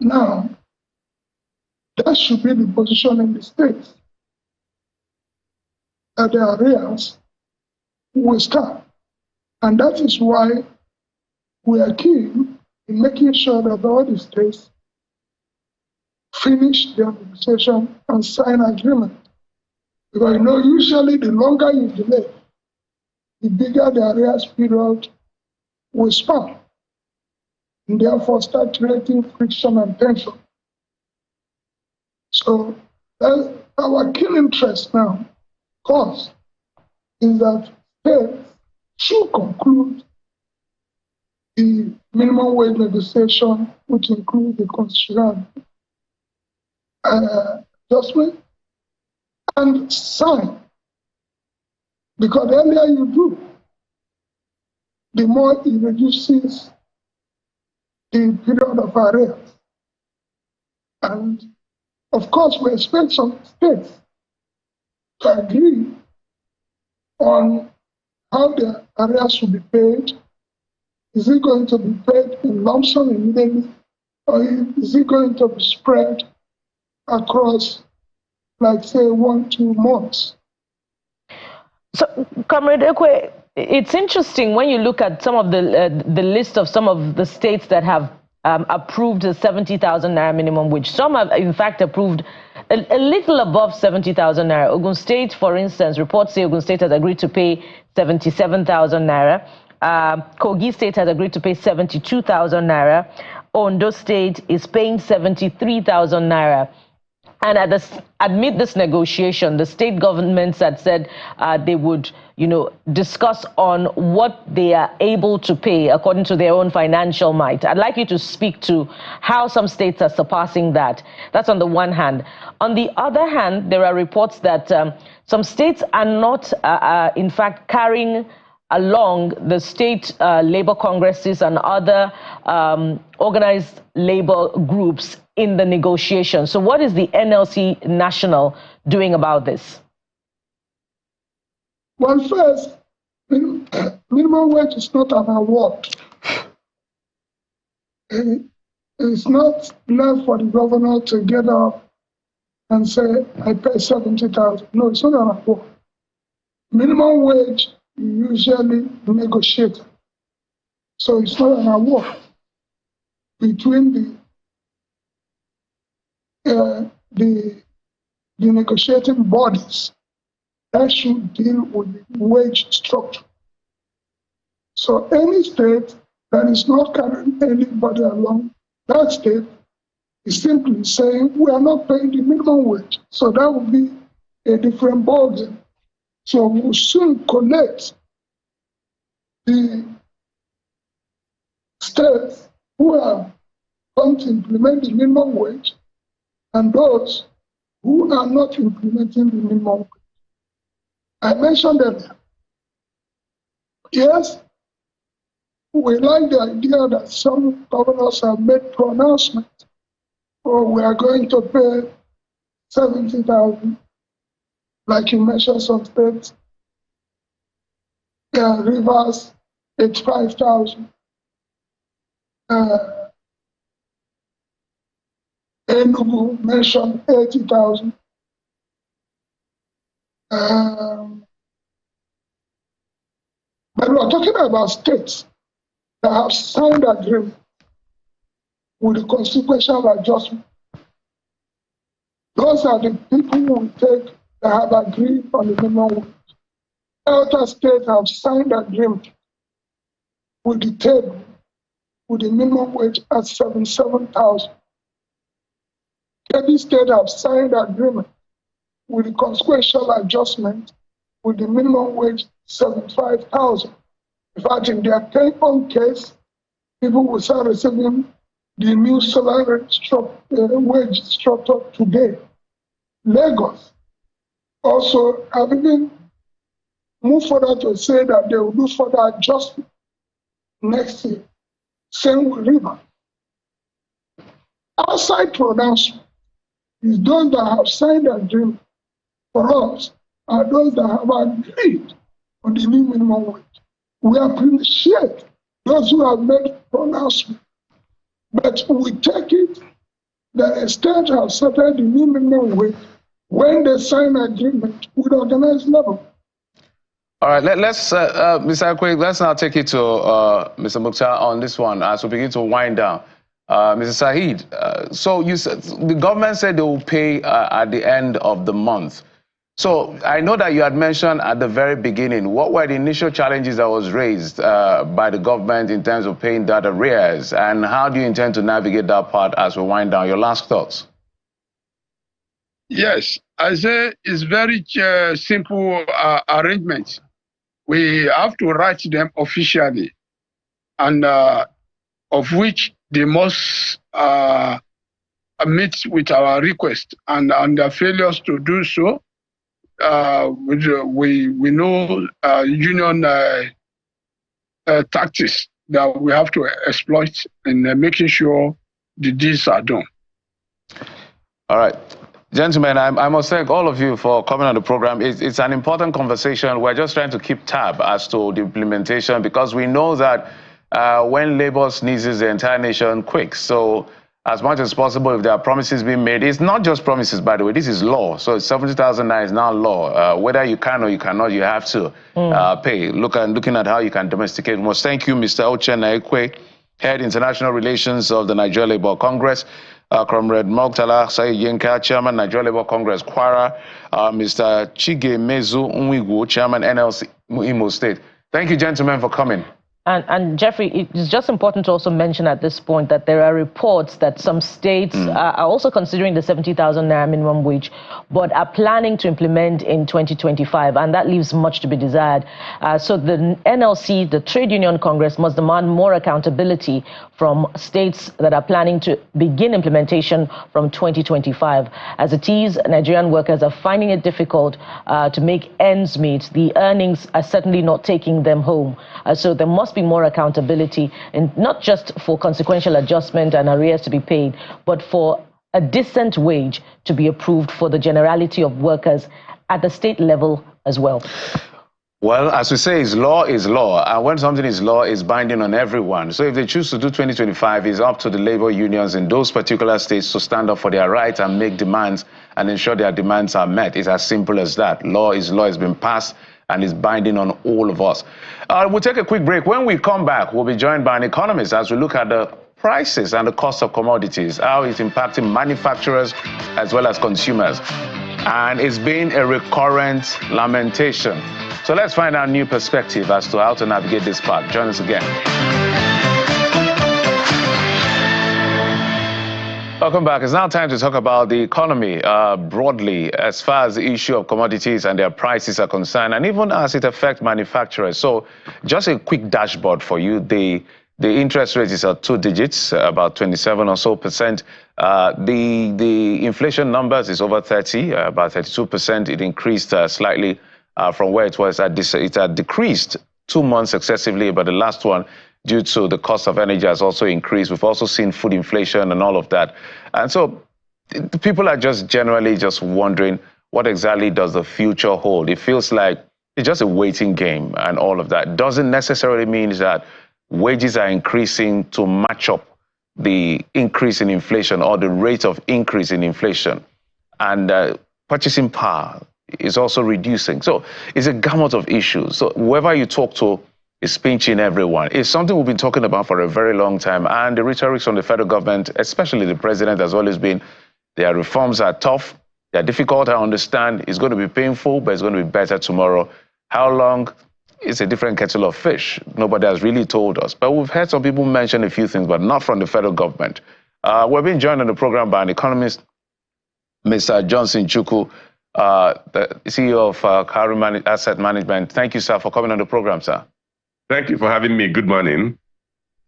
Now, that should be the position in the states, that the arrears will start. And that is why we are keen in making sure that all the states finish their negotiation and sign agreement. Because usually the longer you delay, the bigger the arrears period will span, and therefore start creating friction and tension. So our key interest now, of course, is that states should conclude the minimum wage negotiation, which includes the constitutional adjustment, and sign. Because the earlier you do, the more it reduces the period of arrears. And of course, we expect some states to agree on how the arrears should be paid. Is it going to be paid in lump sum immediately, or is it going to be spread across, like, say, 1-2 months? So, Comrade Ekwe, it's interesting when you look at some of the list of some of the states that have approved the 70,000 Naira minimum wage. Some have, in fact, approved a little above 70,000 Naira. Ogun State, for instance, reports say Ogun State has agreed to pay 77,000 Naira. Kogi State has agreed to pay 72,000 Naira. Ondo State is paying 73,000 Naira. And amid this negotiation, the state governments had said they would, discuss on what they are able to pay according to their own financial might. I'd like you to speak to how some states are surpassing that. That's on the one hand. On the other hand, there are reports that some states are not, in fact, carrying along the state labor congresses and other organized labor groups in the negotiation. So what is the NLC National doing about this? Well, first, minimum wage is not an award. It's not left for the governor to get up and say, I pay 70,000. No, it's not an award. Minimum wage usually negotiated. So it's not an award between the negotiating bodies that should deal with the wage structure. So any state that is not carrying anybody along, that state is simply saying we are not paying the minimum wage. So that would be a different ballgame. So we'll soon collect the states who are going to implement the minimum wage and those who are not implementing the minimum wage. I mentioned earlier, yes, we like the idea that some governors have made pronouncements, or we are going to pay 70,000, like you mentioned some states, Rivers, 85,000. Enugu mentioned 80,000. But we are talking about states that have signed agreement with the consequential adjustment. Those are the people who will take that have agreed on the minimum wage. Other states have signed agreement with the table with the minimum wage at 77,000. every state have signed agreement with the consequential adjustment with the minimum wage 75,000. In fact, in their take-home case, people will start receiving the new salary wage structure today. Lagos also have even moved further to say that they will do further adjustment next year. Same with River. Outside pronouncement is those that have signed an agreement for us are those that have agreed on the new minimum wage. We appreciate those who have made pronouncement, but we take it that a state has settled the new minimum wage when they sign an agreement with organized level. All right, let's Mr. Akwe, let's now take it to Mr. Mukhtar on this one as we begin to wind down. Mr. Saheed, so you said the government said they will pay at the end of the month. So I know that you had mentioned at the very beginning, what were the initial challenges that was raised by the government in terms of paying that arrears, and how do you intend to navigate that part as we wind down? Your last thoughts? Yes, I say it's very simple arrangement. We have to write them officially, and of which they must meet with our request, and their failures to do so, we know union tactics that we have to exploit in making sure the deeds are done. All right. Gentlemen, I must thank all of you for coming on the program. It's an important conversation. We're just trying to keep tab as to the implementation, because we know that when labor sneezes, the entire nation quakes. So as much as possible, if there are promises being made, it's not just promises, by the way, this is law. So 70,000 is now law. Whether you can or you cannot, you have to pay. Looking at how you can domesticate. We must thank you, Mr. Oche Naekwe, Head International Relations of the Nigeria Labour Congress. Comrade Moktala Sayenka, Chairman, Nigeria Labour Congress, Kwara, Mr. Chigemezu Nwigwu, Chairman, NLC, Imo State. Thank you, gentlemen, for coming. And Jeffrey, it's just important to also mention at this point that there are reports that some states are also considering the 70,000 Naira minimum wage, but are planning to implement in 2025, and that leaves much to be desired. So the NLC, the Trade Union Congress, must demand more accountability from states that are planning to begin implementation from 2025. As it is, Nigerian workers are finding it difficult to make ends meet. The earnings are certainly not taking them home. So there must be more accountability, and not just for consequential adjustment and arrears to be paid, but for a decent wage to be approved for the generality of workers at the state level as well. Well, as we say, law is law. And when something is law, it's binding on everyone. So if they choose to do 2025, it's up to the labor unions in those particular states to stand up for their rights and make demands and ensure their demands are met. It's as simple as that. Law is law. It's been passed and is binding on all of us. We'll take a quick break. When we come back, we'll be joined by an economist as we look at the prices and the cost of commodities, how it's impacting manufacturers as well as consumers. And it's been a recurrent lamentation. So let's find out a new perspective as to how to navigate this part. Join us again. Welcome back. It's now time to talk about the economy broadly, as far as the issue of commodities and their prices are concerned, and even as it affects manufacturers. So just a quick dashboard for you. The interest rate is at 2 digits, about 27 or so percent. The inflation numbers is over 30, about 32%. It increased slightly from where it was. It had decreased 2 months successively, but the last one, due to the cost of energy, has also increased. We've also seen food inflation and all of that. And so people are just generally just wondering, what exactly does the future hold? It feels like it's just a waiting game and all of that. Doesn't necessarily mean that wages are increasing to match up the increase in inflation or the rate of increase in inflation. And purchasing power is also reducing. So it's a gamut of issues. So whoever you talk to is pinching everyone. It's something we've been talking about for a very long time. And the rhetoric from the federal government, especially the president, has always been, their reforms are tough, they're difficult, I understand, it's going to be painful, but it's going to be better tomorrow. How long? It's a different kettle of fish. Nobody has really told us. But we've heard some people mention a few things, but not from the federal government. We're being joined on the program by an economist Mr. Johnson Chukwu, the CEO of Harcourt Asset Management. Thank you, sir, for coming on the program, sir. Thank you for having me. Good morning.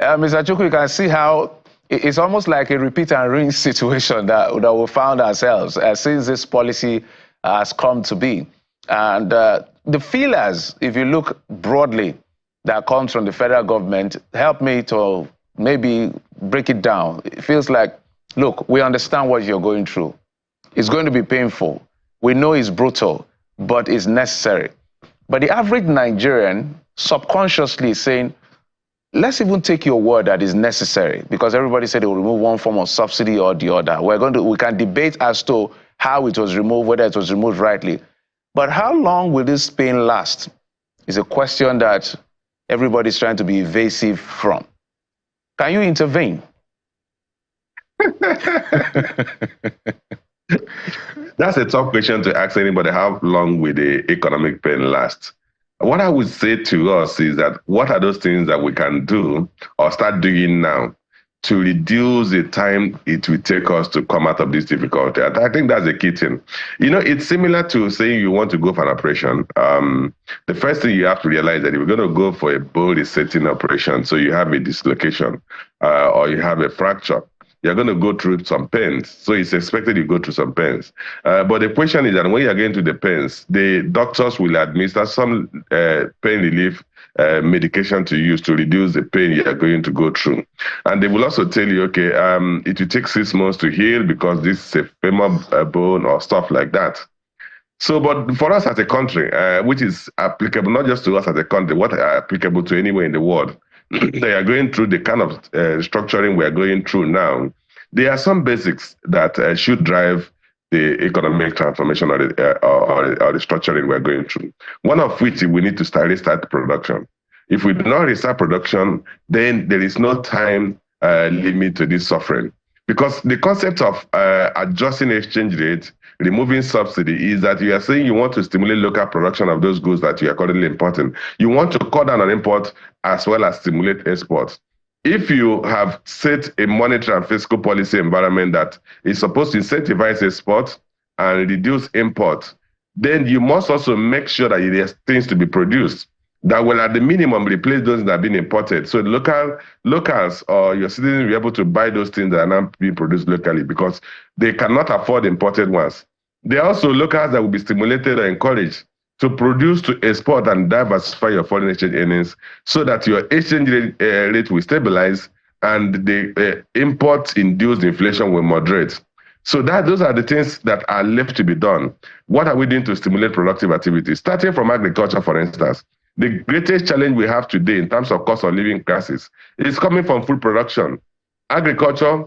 Mr. Chukwu, you can see how it's almost like a repeat and rinse situation that we found ourselves since this policy has come to be. And the feelers, if you look broadly, that comes from the federal government, help me to maybe break it down. It feels like, look, we understand what you're going through. It's going to be painful. We know it's brutal, but it's necessary. But the average Nigerian subconsciously is saying, let's even take your word that is necessary, because everybody said they will remove one form of subsidy or the other. We can debate as to how it was removed, whether it was removed rightly. But how long will this pain last is a question that everybody's trying to be evasive from. Can you intervene? That's a tough question to ask anybody. How long will the economic pain last? What I would say to us is that what are those things that we can do or start doing now to reduce the time it will take us to come out of this difficulty? And I think that's the key thing. You know, it's similar to saying you want to go for an operation. The first thing you have to realize that if you're going to go for a bone resetting operation, so you have a dislocation or you have a fracture, you're going to go through some pains. So it's expected you go through some pains. But the question is that when you're going through the pains, the doctors will administer some pain relief medication to use to reduce the pain you are going to go through. And they will also tell you, okay, it will take 6 months to heal because this is a femur bone or stuff like that. So, but for us as a country, which is applicable not just to us as a country, what are applicable to anywhere in the world, they are going through the kind of structuring we are going through now. There are some basics that should drive the economic transformation or the structuring we are going through. One of which we need to restart production. If we do not restart production, then there is no time limit to this suffering. Because the concept of adjusting exchange rate, removing subsidy, is that you are saying you want to stimulate local production of those goods that you are currently importing. You want to cut down on import as well as stimulate exports. If you have set a monetary and fiscal policy environment that is supposed to incentivize export and reduce import, then you must also make sure that there are things to be produced that will at the minimum replace those that have been imported. So locals or your citizens will be able to buy those things that are now being produced locally because they cannot afford imported ones. There are also locals that will be stimulated or encouraged to produce, to export and diversify your foreign exchange earnings so that your exchange rate will stabilize and the import-induced inflation will moderate. So those are the things that are left to be done. What are we doing to stimulate productive activities? Starting from agriculture, for instance. The greatest challenge we have today in terms of cost of living crisis is coming from food production. Agriculture,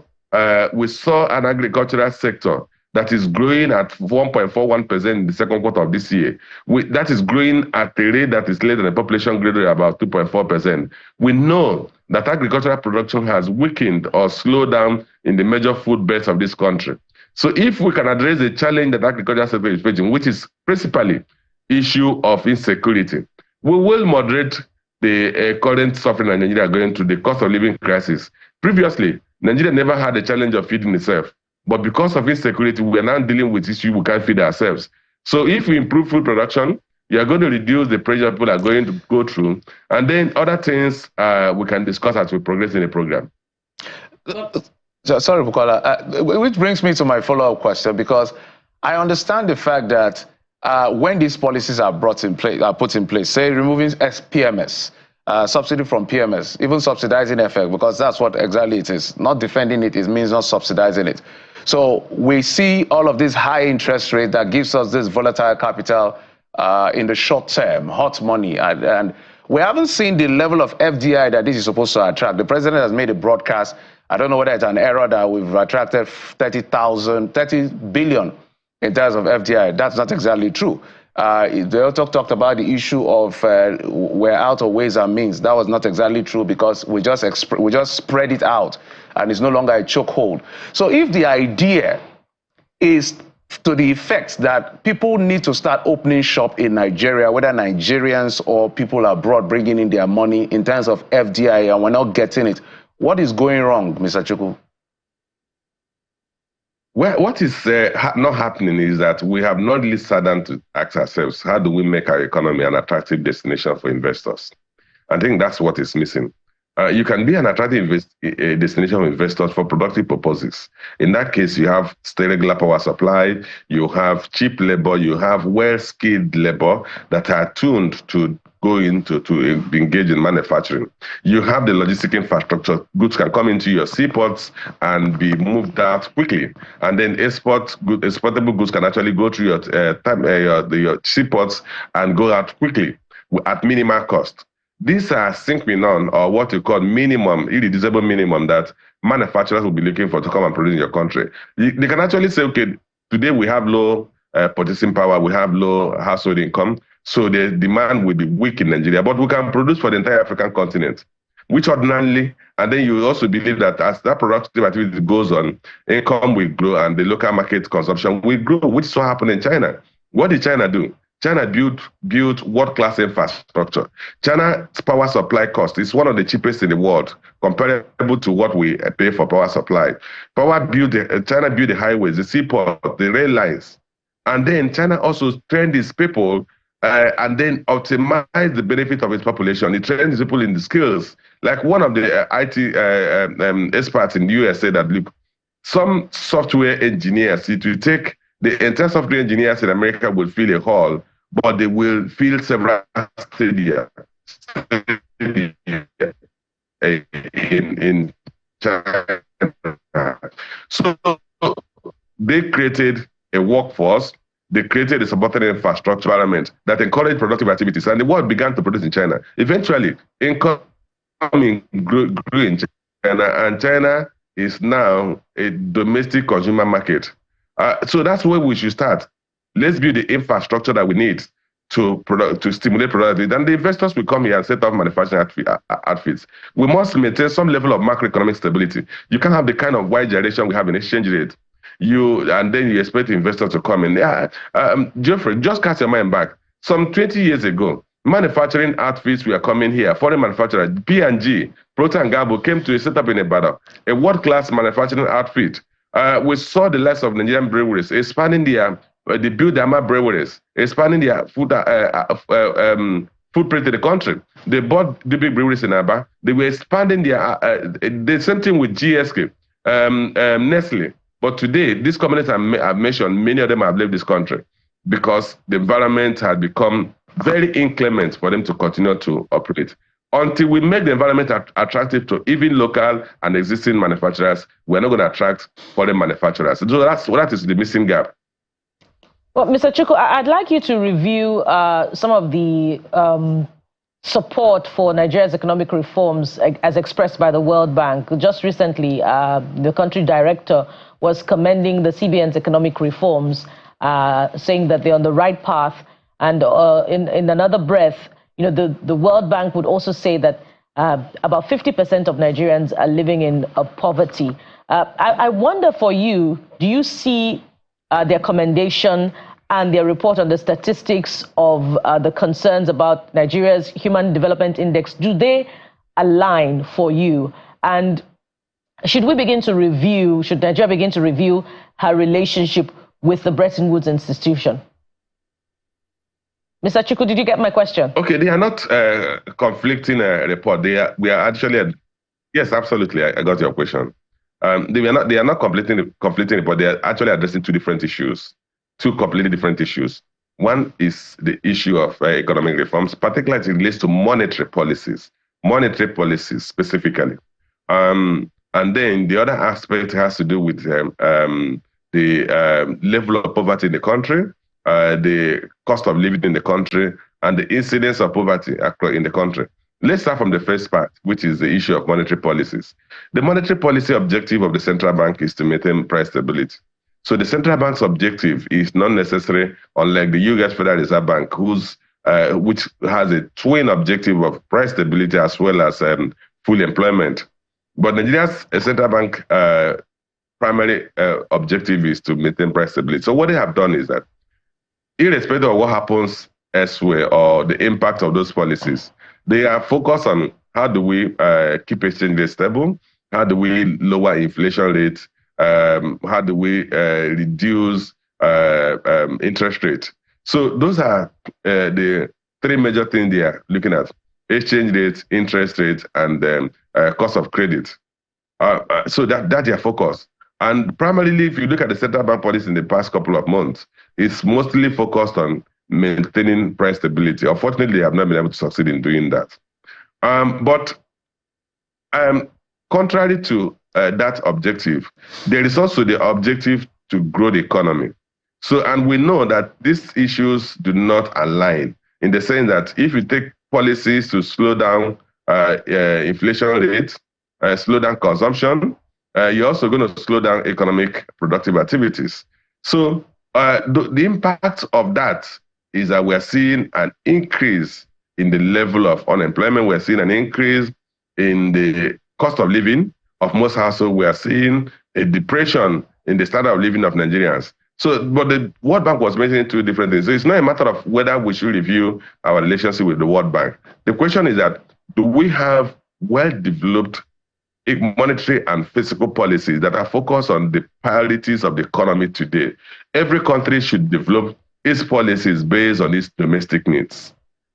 we saw an agricultural sector that is growing at 1.41% in the second quarter of this year. That is growing at a rate that is less than the population growth rate, about 2.4%. We know that agricultural production has weakened or slowed down in the major food belts of this country. So if we can address the challenge that agricultural sector is facing, which is principally issue of insecurity, we will moderate the current suffering that Nigeria are going through, the cost of living crisis. Previously, Nigeria never had a challenge of feeding itself. But because of insecurity, we are now dealing with issues we can't feed ourselves. So if we improve food production, you are going to reduce the pressure people are going to go through. And then other things we can discuss as we progress in the program. Sorry, Bukola, which brings me to my follow-up question, because I understand the fact that when these policies are put in place, say removing PMS, subsidy from PMS, even subsidizing FX, because that's what exactly it is. Not defending it, it means not subsidizing it. So we see all of this high interest rate that gives us this volatile capital in the short term, hot money. And we haven't seen the level of FDI that this is supposed to attract. The president has made a broadcast. I don't know whether it's an error that we've attracted 30 billion in terms of FDI. That's not exactly true. They also talked about the issue of we're out of ways and means. That was not exactly true because we just spread it out and it's no longer a chokehold. So if the idea is to the effect that people need to start opening shop in Nigeria, whether Nigerians or people abroad bringing in their money in terms of FDI, and we're not getting it, what is going wrong, Mr. Chukwu? What is not happening is that we have not really sat down to ask ourselves, how do we make our economy an attractive destination for investors? I think that's what is missing. You can be an attractive destination for investors for productive purposes. In that case, you have regular power supply, you have cheap labor, you have well-skilled labor that are tuned to go into to engage in manufacturing. You have the logistic infrastructure. Goods can come into your seaports and be moved out quickly. And then exportable goods can actually go through your seaports and go out quickly at minimal cost. These are synchronon, or what you call minimum, irreducible minimum, that manufacturers will be looking for to come and produce in your country. They can actually say, okay, today we have low purchasing power, we have low household income, so the demand will be weak in Nigeria, but we can produce for the entire African continent, which ordinarily, and then you also believe that as that productive activity goes on, income will grow and the local market consumption will grow, which is what happened in China. What did China do? China built world-class infrastructure. China's power supply cost is one of the cheapest in the world, comparable to what we pay for power supply. China built the highways, the seaport, the rail lines. And then China also trained its people and then optimize the benefit of its population. It trains people in the skills. Like one of the IT experts in the US said that, look, some software engineers, it will take the entire software engineers in America will fill a hall, but they will fill several stadia in China. So they created a workforce, they created a supported infrastructure environment that encouraged productive activities, and the world began to produce in China. Eventually, income grew in China, and China is now a domestic consumer market. So that's where we should start. Let's build the infrastructure that we need to stimulate productivity. Then the investors will come here and set up manufacturing outfits. We must maintain some level of macroeconomic stability. You can't have the kind of wide gyration we have in exchange rate. And then you expect investors to come in. Geoffrey, just cast your mind back. Some 20 years ago, manufacturing outfits were coming here. Foreign manufacturers, P&G, Procter & Gamble came to a setup in Ibadan, a world-class manufacturing outfit. We saw the likes of Nigerian breweries expanding the Build-Ama breweries, expanding their footprint in the country. They bought the big breweries in Aba. They were expanding the same thing with GSK, Nestle. But today, these companies I've mentioned, many of them have left this country because the environment had become very inclement for them to continue to operate. Until we make the environment attractive to even local and existing manufacturers, we're not going to attract foreign manufacturers. So that is the missing gap. Well, Mr. Chukwu, I'd like you to review some of the support for Nigeria's economic reforms as expressed by the World Bank. Just recently, the country director was commending the CBN's economic reforms, saying that they're on the right path. And in another breath, the World Bank would also say that about 50% of Nigerians are living in poverty. I wonder for you, do you see their commendation and their report on the statistics of the concerns about Nigeria's Human Development Index, do they align for you? And should Nigeria begin to review her relationship with the Bretton Woods institution? Mr. Chukwu, did you get my question? Okay, they are not conflicting report. We are actually, yes, absolutely. I got your question. They are not conflicting report. They are actually addressing two completely different issues. One is the issue of economic reforms, particularly as it relates to monetary policies specifically. And then the other aspect has to do with the level of poverty in the country, the cost of living in the country, and the incidence of poverty in the country. Let's start from the first part, which is the issue of monetary policies. The monetary policy objective of the central bank is to maintain price stability. So the central bank's objective is not necessary, unlike the US Federal Reserve Bank, which has a twin objective of price stability as well as full employment. But Nigeria's central bank primary objective is to maintain price stability. So what they have done is that, irrespective of what happens elsewhere or the impact of those policies, they are focused on how do we keep exchange rate stable, how do we lower inflation rate, How do we reduce interest rate? So those are the three major things they are looking at: exchange rate, interest rate, and cost of credit. So that's their focus. And primarily, if you look at the central bank policy in the past couple of months, it's mostly focused on maintaining price stability. Unfortunately, they have not been able to succeed in doing that. But contrary to that objective, there is also the objective to grow the economy. So, and we know that these issues do not align in the sense that if you take policies to slow down inflation rates, slow down consumption, you're also going to slow down economic productive activities. So the impact of that is that we're seeing an increase in the level of unemployment. We're seeing an increase in the cost of living of most households. We are seeing a depression in the standard of living of Nigerians. So, but the World Bank was mentioning two different things. So it's not a matter of whether we should review our relationship with the World Bank. The question is that, do we have well-developed monetary and fiscal policies that are focused on the priorities of the economy today? Every country should develop its policies based on its domestic needs.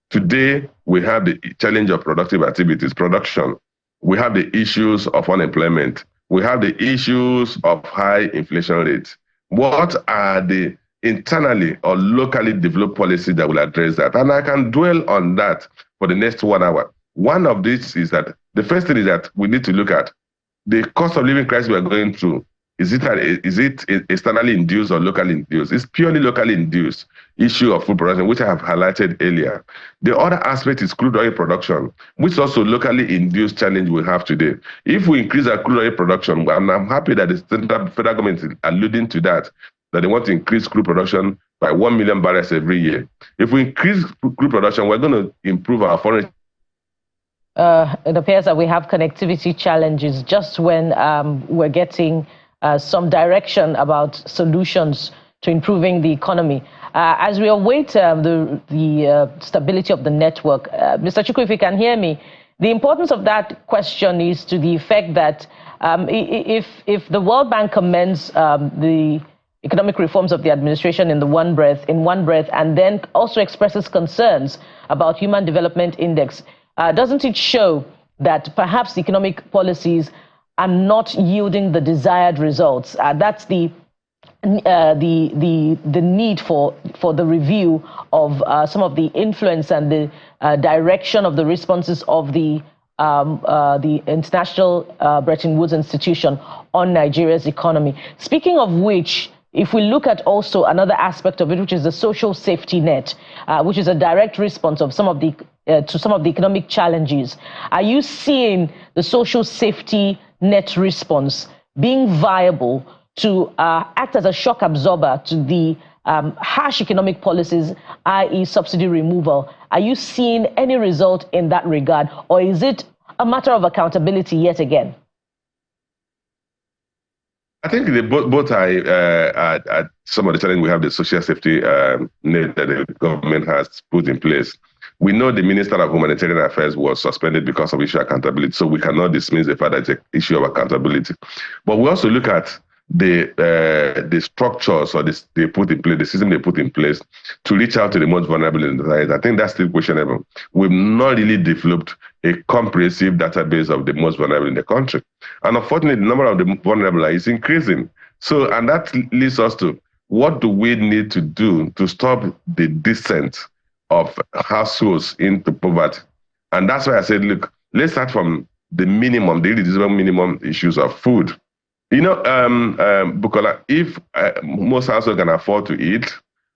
Today, we have the challenge of productive activities, production. We have the issues of unemployment. We have the issues of high inflation rates. What are the internally or locally developed policies that will address that? And I can dwell on that for the next 1 hour. One of these is that the first thing is that we need to look at the cost of living crisis we are going through. Is it externally induced or locally induced? It's purely locally induced issue of food production, which I have highlighted earlier. The other aspect is crude oil production, which is also locally induced challenge we have today. If we increase our crude oil production, and I'm happy that the federal government is alluding to that they want to increase crude production by 1 million barrels every year. If we increase crude production, we're going to improve our foreign. It appears that we have connectivity challenges just when we're getting some direction about solutions to improving the economy. As we await the stability of the network, Mr. Chukwu, if you can hear me, the importance of that question is to the effect that if the World Bank commends the economic reforms of the administration in one breath, and then also expresses concerns about Human Development Index, doesn't it show that perhaps the economic policies are not yielding the desired results? That's the need for the review of some of the influence and the direction of the responses of the International Bretton Woods Institution on Nigeria's economy. Speaking of which, if we look at also another aspect of it, which is the social safety net, which is a direct response of some of the to some of the economic challenges, are you seeing the social safety net response being viable to act as a shock absorber to the harsh economic policies, i.e. subsidy removal? Are you seeing any result in that regard, or is it a matter of accountability yet again? I think both are some of the challenges we have. The social safety net that the government has put in place. We know the Minister of Humanitarian Affairs was suspended because of issue of accountability, so we cannot dismiss the fact that it's an issue of accountability. But we also look at the structures or the system they put in place to reach out to the most vulnerable in the society. I think that's still questionable. We've not really developed a comprehensive database of the most vulnerable in the country. And unfortunately, the number of the vulnerable is increasing. So, and that leads us to, what do we need to do to stop the descent of households into poverty? And that's why I said, look, let's start from the minimum, the irreducible minimum issues of food. You know, Bukola, if most households can afford to eat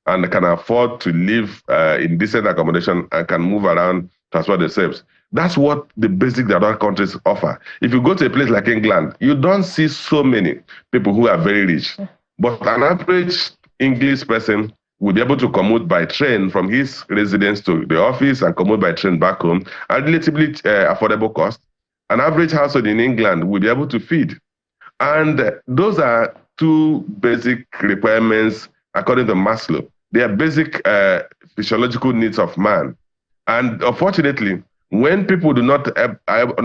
and can afford to live in decent accommodation and can move around, transport themselves, that's what the basic that other countries offer. If you go to a place like England, you don't see so many people who are very rich. But an average English person will be able to commute by train from his residence to the office and commute by train back home at relatively affordable cost. An average household in England will be able to feed. And those are two basic requirements according to Maslow. They are basic physiological needs of man. And unfortunately, when people are not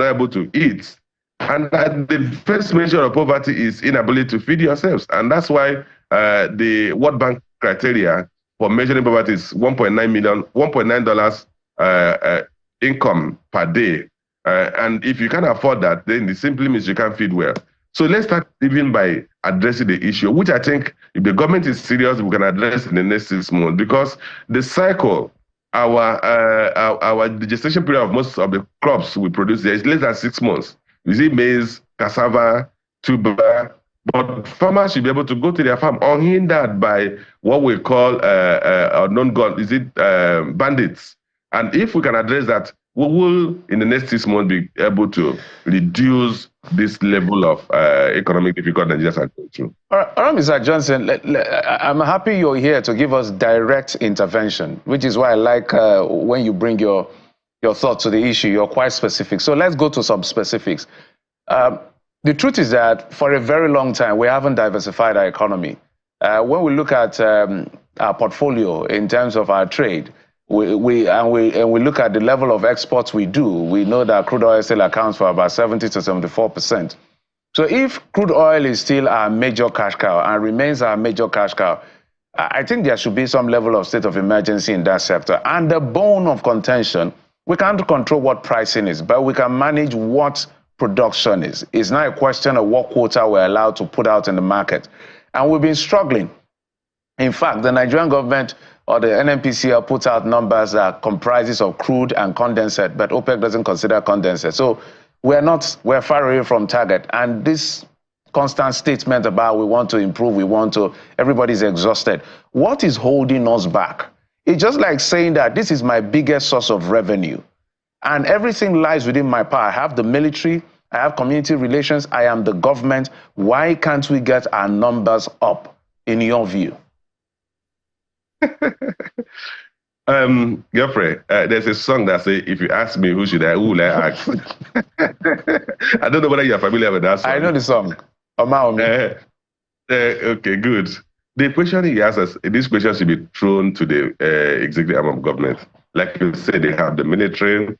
able to eat, And the first measure of poverty is inability to feed yourselves. And that's why the World Bank criteria for measuring poverty is $1.9 income per day. And if you can't afford that, then it simply means you can't feed well. So let's start even by addressing the issue, which I think if the government is serious, we can address in the next 6 months, because the cycle, the gestation period of most of the crops we produce there is less than 6 months. You see maize, cassava, tuber, but farmers should be able to go to their farm unhindered by what we call bandits. And if we can address that, we will, in the next 6 months, be able to reduce this level of economic difficulty Nigerians are going through. All right, Mr. Johnson, I'm happy you're here to give us direct intervention, which is why I like when you bring your thoughts to the issue. You're quite specific. So let's go to some specifics. The truth is that for a very long time, we haven't diversified our economy. When we look at our portfolio in terms of our trade, we look at the level of exports we do, we know that crude oil still accounts for about 70 to 74%. So if crude oil is still our major cash cow and remains our major cash cow, I think there should be some level of state of emergency in that sector. And the bone of contention, we can't control what pricing is, but we can manage what production is. It's not a question of what quota we're allowed to put out in the market. And we've been struggling. In fact, the Nigerian government or the NNPCL puts out numbers that comprises of crude and condensate, but OPEC doesn't consider condensate. So we're far away from target. And this constant statement about we want to improve, everybody's exhausted. What is holding us back? It's just like saying that this is my biggest source of revenue and everything lies within my power. I have the military, I have community relations, I am the government. Why can't we get our numbers up, in your view? Geoffrey, there's a song that says, if you ask me, who will I ask? I don't know whether you're familiar with that song. I know the song. Okay, good. The question he asks us, this question should be thrown to the executive arm of government. Like you said, they have the military.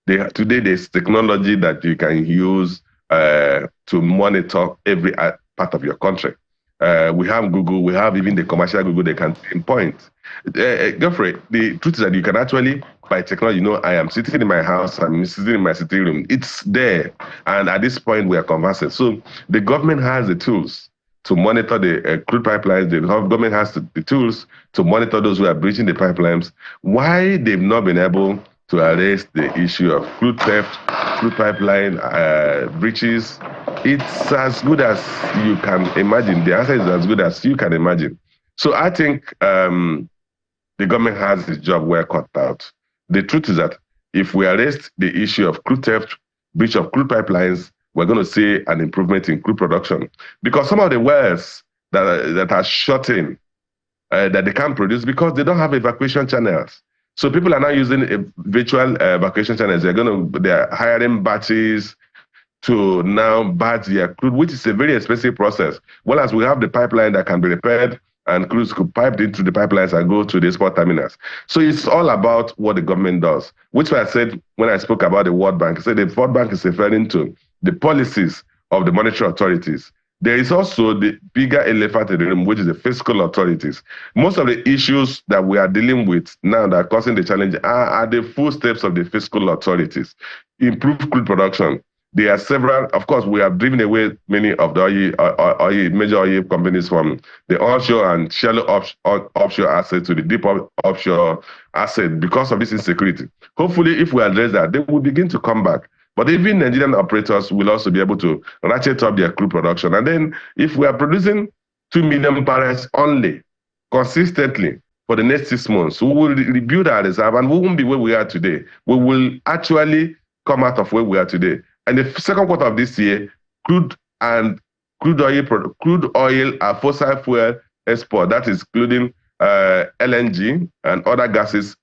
Today, there's technology that you can use to monitor every part of your country. We have Google, we have even the commercial Google, they can pinpoint. Geoffrey, the truth is that you can actually, by technology, I am sitting in my house, I'm sitting in my sitting room, it's there. And at this point, we are conversant. So the government has the tools to monitor the crude pipelines. The government has the tools to monitor those who are breaching the pipelines. Why they've not been able to arrest the issue of crude theft, crude pipeline breaches, it's as good as you can imagine. The answer is as good as you can imagine. So I think the government has its job well cut out. The truth is that if we arrest the issue of crude theft, breach of crude pipelines, we're going to see an improvement in crude production. Because some of the wells that are shut in, that they can't produce because they don't have evacuation channels. So people are now using virtual evacuation channels. They're hiring batches to now batch their crude, which is a very expensive process. Whereas we have the pipeline that can be repaired and crudes could pipe into the pipelines and go to the export terminals. So it's all about what the government does, which I said when I spoke about the World Bank. I said the World Bank is referring to the policies of the monetary authorities. There is also the bigger elephant in the room, which is the fiscal authorities. Most of the issues that we are dealing with now that are causing the challenge are the full steps of the fiscal authorities. Improve crude production. There are several, of course, we have driven away many of the major oil companies from the onshore and shallow offshore assets to the deep offshore assets because of this insecurity. Hopefully, if we address that, they will begin to come back. But even Nigerian operators will also be able to ratchet up their crude production. And then if we are producing 2 million barrels only, consistently, for the next 6 months, we will rebuild our reserve and we won't be where we are today. We will actually come out of where we are today. And the second quarter of this year, crude oil and fossil fuel export, that is including LNG and other gases,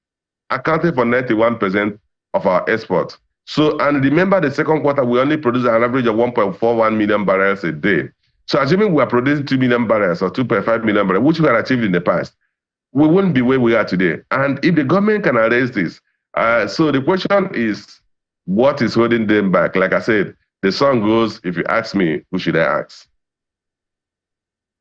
accounted for 91% of our exports. So, and remember the second quarter, we only produce an average of 1.41 million barrels a day. So assuming we are producing 2 million barrels or 2.5 million barrels, which we have achieved in the past, we wouldn't be where we are today. And if the government can arrest this, so the question is, what is holding them back? Like I said, The song goes, if you ask me, who should I ask?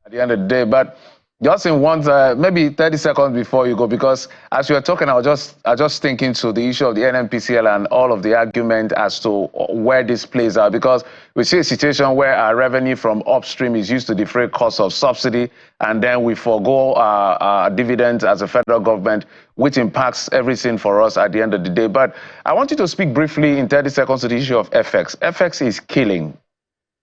At the end of the day, but just in one, maybe 30 seconds before you go, because as you were talking, I was just thinking to the issue of the NNPCL and all of the argument as to where this plays out, because we see a situation where our revenue from upstream is used to defray costs of subsidy, and then we forego our dividends as a federal government, which impacts everything for us at the end of the day. But I want you to speak briefly in 30 seconds to the issue of FX. FX is killing.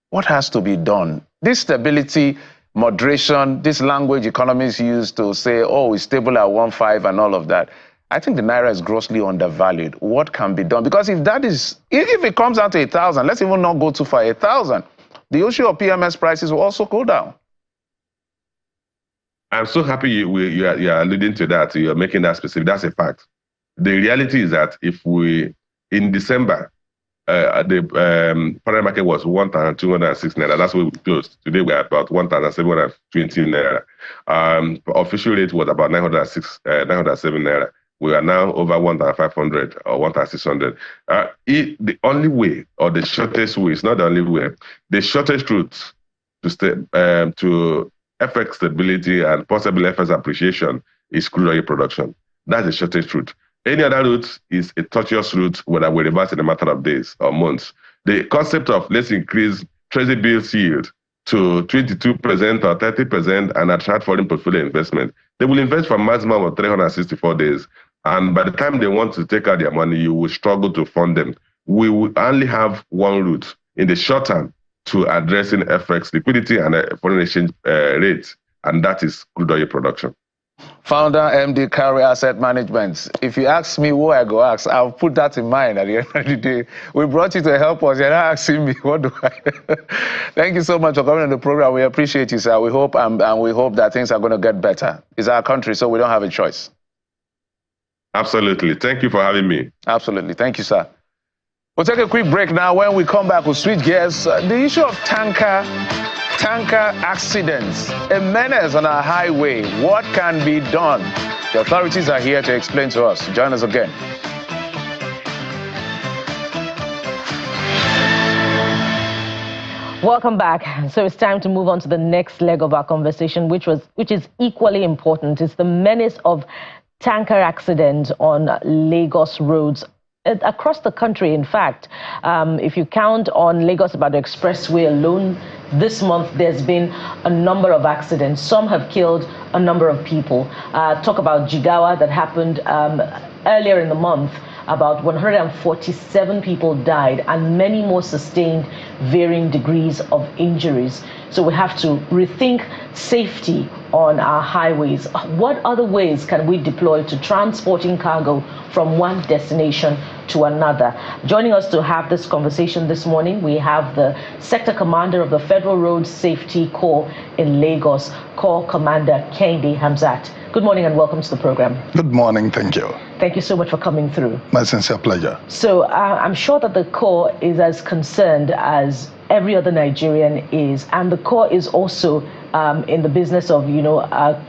What has to be done? This stability, moderation, this language economists use to say, oh, it's stable at 1.5 and all of that. I think the Naira is grossly undervalued. What can be done? Because if it comes down to 1,000, let's even not go too far, 1,000, the issue of PMS prices will also go down. I'm so happy you are alluding to that. You're making that specific. That's a fact. The reality is that in December, the foreign market was 1,206 Naira. That's where we closed. Today we're at about 1,720 Naira. Official rate was about 907 Naira. We are now over 1,500 or 1,600. The only way, or the shortest way, it's not the only way, the shortest route to FX stability and possible FX appreciation is crude oil production. That's the shortest route. Any other route is a tortuous route where we reverse in a matter of days or months. The concept of let's increase treasury bills yield to 22% or 30% and attract foreign portfolio investment. They will invest for a maximum of 364 days. And by the time they want to take out their money, you will struggle to fund them. We will only have one route in the short term to addressing FX liquidity and foreign exchange rates, and that is crude oil production. Founder, MD, Carry Asset Management. If you ask me who I go ask, I'll put that in mind at the end of the day. We brought you to help us. You're not asking me, what do I? Thank you so much for coming on the program. We appreciate you, sir. We hope and we hope that things are going to get better. It's our country, so we don't have a choice. Absolutely. Thank you for having me. Absolutely. Thank you, sir. We'll take a quick break now. When we come back, we'll switch gears. The issue of tanker accidents, a menace on our highway. What can be done? The authorities are here to explain to us. Join us again. Welcome back. So it's time to move on to the next leg of our conversation, which is equally important. It's the menace of tanker accidents on Lagos roads. Across the country, in fact, if you count on Lagos-Ibadan Expressway alone, this month there's been a number of accidents. Some have killed a number of people. Talk about Jigawa that happened earlier in the month. About 147 people died and many more sustained varying degrees of injuries. So we have to rethink safety on our highways. What other ways can we deploy to transporting cargo from one destination to another? Joining us to have this conversation this morning, we have the Sector Commander of the Federal Road Safety Corps in Lagos, Corps Commander Kehinde Hamzat. Good morning and welcome to the program. Good morning, thank you. Thank you so much for coming through. My sincere pleasure. So I'm sure that the Corps is as concerned as every other Nigerian is, and the Corps is also in the business of,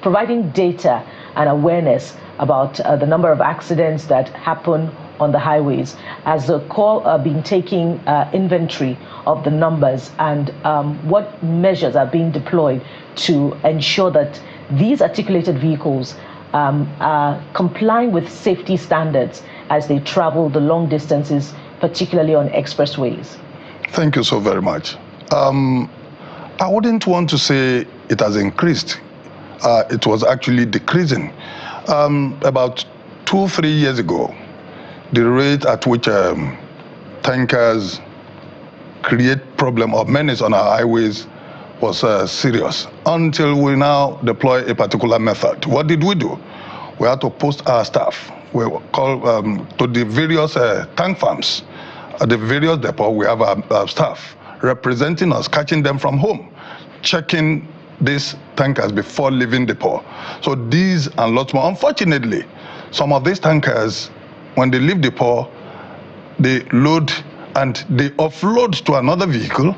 providing data and awareness about the number of accidents that happen on the highways. As the Corps been taking inventory of the numbers and what measures are being deployed to ensure that these articulated vehicles are complying with safety standards as they travel the long distances, particularly on expressways? Thank you so very much. I wouldn't want to say it has increased. It was actually decreasing. About 2-3 years ago, the rate at which tankers create problem or menace on our highways was serious, until we now deploy a particular method. What did we do? We had to post our staff. We call to the various tank farms. At the various depots, we have our staff representing us, catching them from home, checking these tankers before leaving depot. So these and lots more. Unfortunately, some of these tankers, when they leave depot, they load and they offload to another vehicle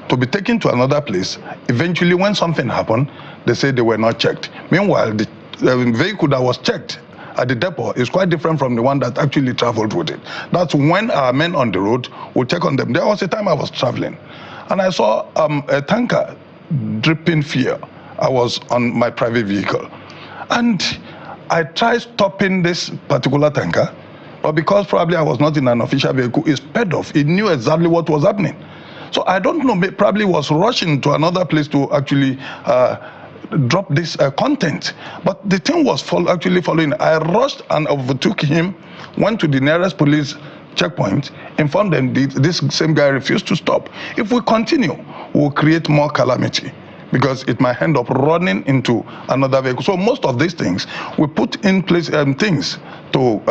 to be taken to another place. Eventually, when something happened, they say they were not checked. Meanwhile, the vehicle that was checked at the depot is quite different from the one that actually traveled with it. That's when our men on the road will check on them. There was a time I was traveling, and I saw a tanker dripping fuel. I was on my private vehicle, and I tried stopping this particular tanker, but because probably I was not in an official vehicle, it sped off. It knew exactly what was happening. So I don't know, probably was rushing to another place to actually drop this content. But the thing was actually following. I rushed and overtook him, went to the nearest police checkpoint, informed them this same guy refused to stop. If we continue, we'll create more calamity, because it might end up running into another vehicle. So most of these things, we put in place things to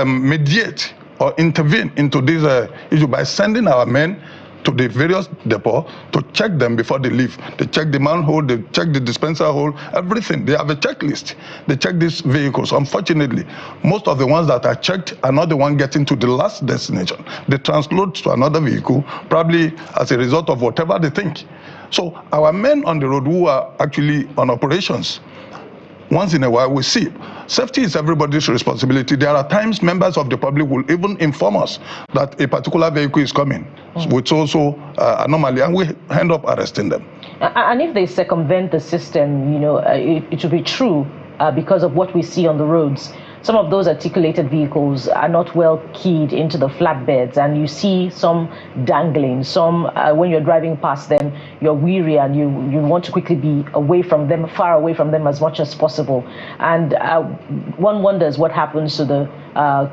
mediate or intervene into this issue by sending our men to the various depots to check them before they leave. They check the manhole, they check the dispenser hole, everything. They have a checklist. They check these vehicles. Unfortunately, most of the ones that are checked are not the one getting to the last destination. They transload to another vehicle, probably as a result of whatever they think. So our men on the road who are actually on operations, once in a while we see. Safety is everybody's responsibility. There are times members of the public will even inform us that a particular vehicle is coming, which also anomaly, and we end up arresting them. And if they circumvent the system, you know, it should be true because of what we see on the roads. Some of those articulated vehicles are not well keyed into the flatbeds, and you see some dangling. Some, when you're driving past them, you're weary and you want to quickly be away from them, far away from them as much as possible. And one wonders what happens to the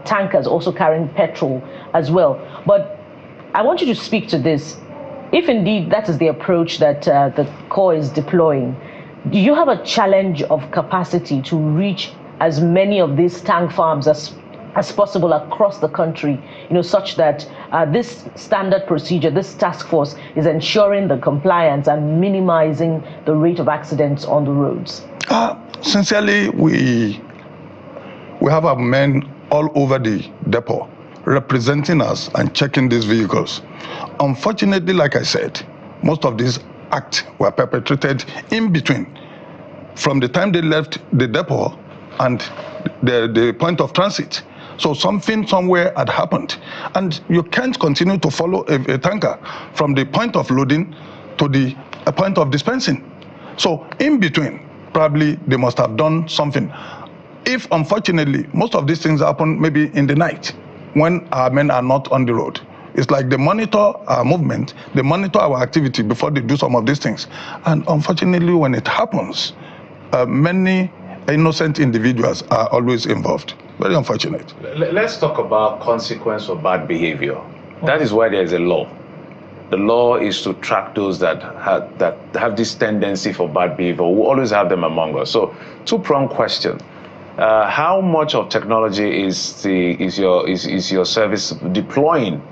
tankers also carrying petrol as well. But I want you to speak to this. If indeed that is the approach that the Corps is deploying, do you have a challenge of capacity to reach as many of these tank farms as possible across the country, you know, such that this standard procedure, this task force is ensuring the compliance and minimizing the rate of accidents on the roads? Sincerely, we have our men all over the depot representing us and checking these vehicles. Unfortunately, like I said, most of these acts were perpetrated in between, from the time they left the depot and the point of transit. So something somewhere had happened. And you can't continue to follow a tanker from the point of loading to the point of dispensing. So in between, probably they must have done something. If unfortunately, most of these things happen maybe in the night when our men are not on the road. It's like they monitor our movement, they monitor our activity before they do some of these things. And unfortunately, when it happens, many innocent individuals are always involved. Very unfortunate. Let's talk about consequence for bad behavior. That is why there is a law. The law is to track those that have this tendency for bad behavior. We always have them among us. So, two-pronged question: how much of technology is your service deploying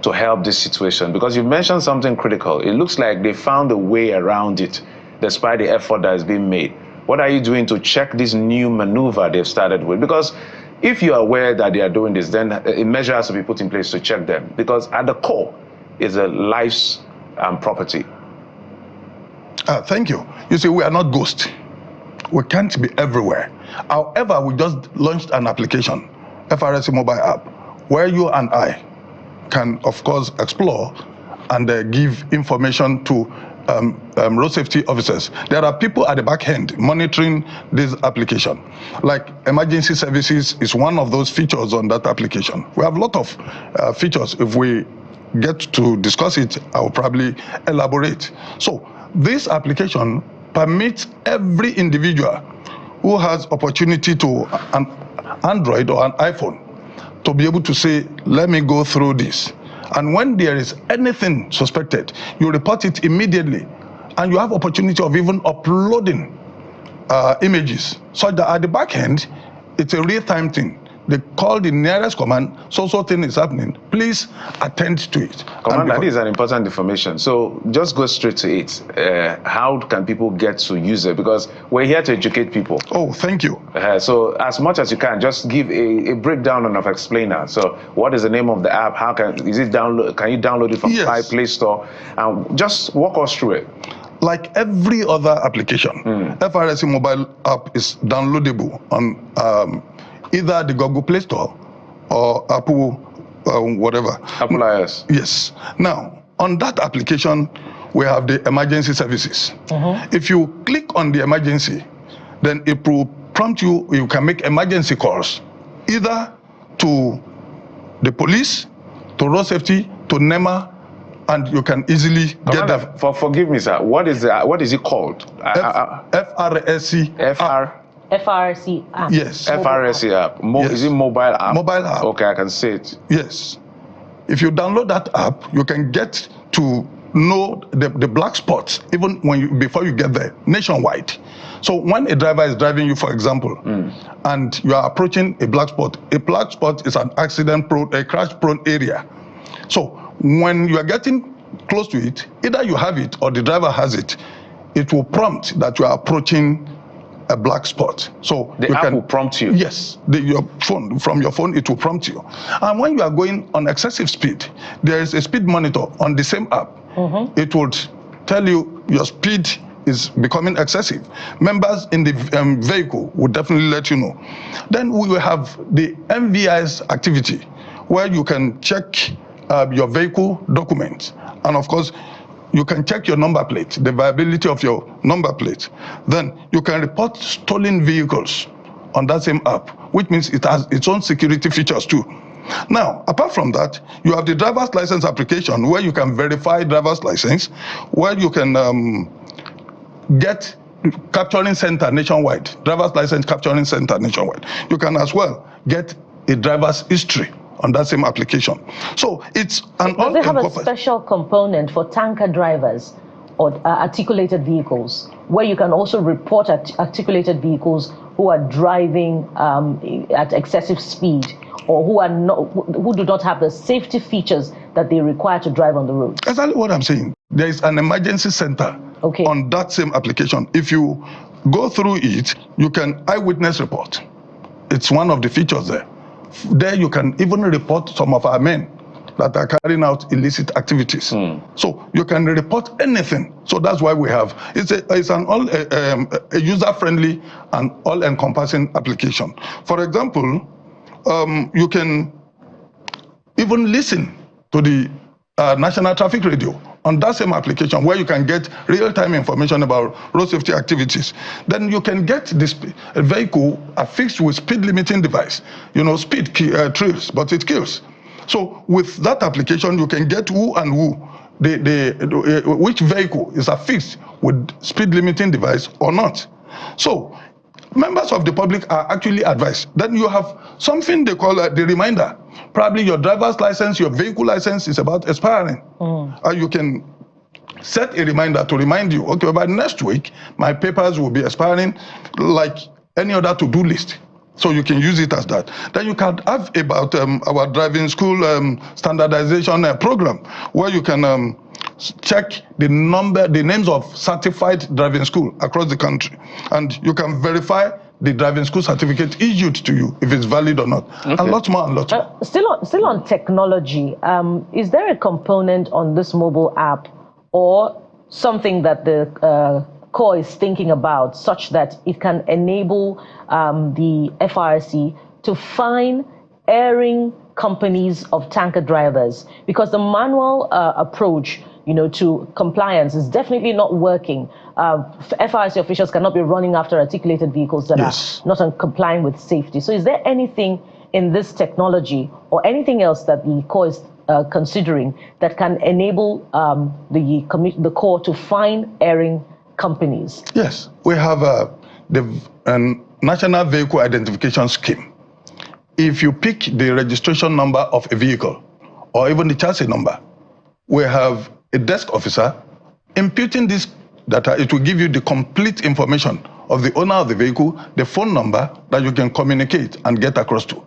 to help this situation? Because you mentioned something critical. It looks like they found a way around it, despite the effort that is being made. What are you doing to check this new maneuver they've started with? Because if you're aware that they are doing this, then a measure has to be put in place to check them. Because at the core is a lives and property. Thank you. You see, we are not ghosts. We can't be everywhere. However, we just launched an application, FRSC mobile app, where you and I can, of course, explore and give information to road safety officers. There are people at the back end monitoring this application. Like emergency services is one of those features on that application. We have a lot of features. If we get to discuss it, I will probably elaborate. So this application permits every individual who has opportunity to an Android or an iPhone to be able to say, let me go through this. And when there is anything suspected, you report it immediately. And you have opportunity of even uploading images, such that at the back end, it's a real-time thing. They call the nearest command, so thing is happening. Please attend to it. Commander, this is an important information. So just go straight to it. How can people get to use it? Because we're here to educate people. Oh, thank you. So as much as you can, just give a breakdown of explainer. So what is the name of the app? How can you download it from Play Store? And just walk us through it. like every other application, FRSC mobile app is downloadable on either the Google Play Store or Apple, whatever. Apple iOS. Yes. Now, on that application, we have the emergency services. If you click on the emergency, then it will prompt you, you can make emergency calls, either to the police, to road safety, to NEMA, and you can easily get them. Forgive me, sir. What is it called? FRSC. FRSC app. Yes. FRSC app. Yes. Is it mobile app? Mobile app. Okay, I can see it. Yes. If you download that app, you can get to know the black spots even before you get there, nationwide. So when a driver is driving you, for example, and you are approaching a black spot is an accident-prone, a crash-prone area. So when you are getting close to it, either you have it or the driver has it, it will prompt that you are approaching a black spot. So the app will prompt you? Yes, from your phone, it will prompt you. And when you are going on excessive speed, there is a speed monitor on the same app. It would tell you your speed is becoming excessive. Members in the vehicle would definitely let you know. Then we will have the MVI's activity, where you can check your vehicle documents. And of course, you can check your number plate, the viability of your number plate. Then you can report stolen vehicles on that same app, which means it has its own security features too. Now, apart from that, you have the driver's license application, where you can verify driver's license, where you can get capturing center nationwide, driver's license capturing center nationwide. You can as well get a driver's history on that same application. So it's an all-encompassing. Does it have a special component for tanker drivers or articulated vehicles, where you can also report articulated vehicles who are driving at excessive speed, or who do not have the safety features that they require to drive on the road? Exactly what I'm saying. There is an emergency center on that same application. If you go through it, you can eyewitness report. It's one of the features there. There you can even report some of our men that are carrying out illicit activities. So you can report anything. So that's why we have, it's an all a user-friendly and all-encompassing application. For example, you can even listen to the National Traffic Radio on that same application, where you can get real-time information about road safety activities. Then you can get this vehicle affixed with speed limiting device. You know, speed thrills, but it kills. So with that application, you can get who and who, which vehicle is affixed with speed limiting device or not. So members of the public are actually advised. Then you have something they call the reminder. Probably your driver's license, your vehicle license is about expiring. You can set a reminder to remind you, okay, by next week, my papers will be expiring, like any other to-do list. So you can use it as that. Then you can have about our driving school standardization program, where you can check the names of certified driving school across the country, and you can verify the driving school certificate issued to you if it's valid or not, and lots more and lots more. Still on technology, is there a component on this mobile app or something that the core is thinking about, such that it can enable the FRSC to fine erring companies of tanker drivers? Because the manual approach, to compliance is definitely not working. FRSC officials cannot be running after articulated vehicles that are not complying with safety. So is there anything in this technology or anything else that the core is considering that can enable the core to fine erring companies? Yes, we have the National Vehicle Identification Scheme. If you pick the registration number of a vehicle or even the chassis number, we have a desk officer imputing this data. It will give you the complete information of the owner of the vehicle, the phone number that you can communicate and get across to.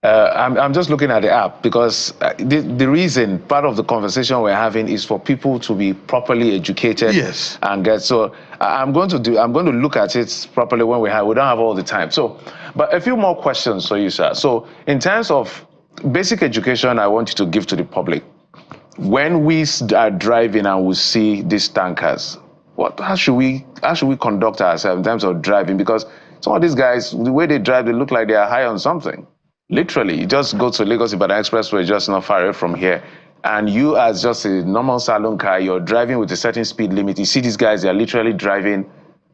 I'm just looking at the app because the reason, part of the conversation we're having is for people to be properly educated. Yes. And get, so I'm going to look at it properly when we don't have all the time. So, but a few more questions for you, sir. So in terms of basic education, I want you to give to the public. when we are driving and we see these tankers, how should we conduct ourselves in terms of driving? Because some of these guys, the way they drive, they look like they are high on something. Literally, you just go to Lagos Ibadan Expressway, just not far away from here, and you, as just a normal saloon car, you're driving with a certain speed limit. You see these guys, they're literally driving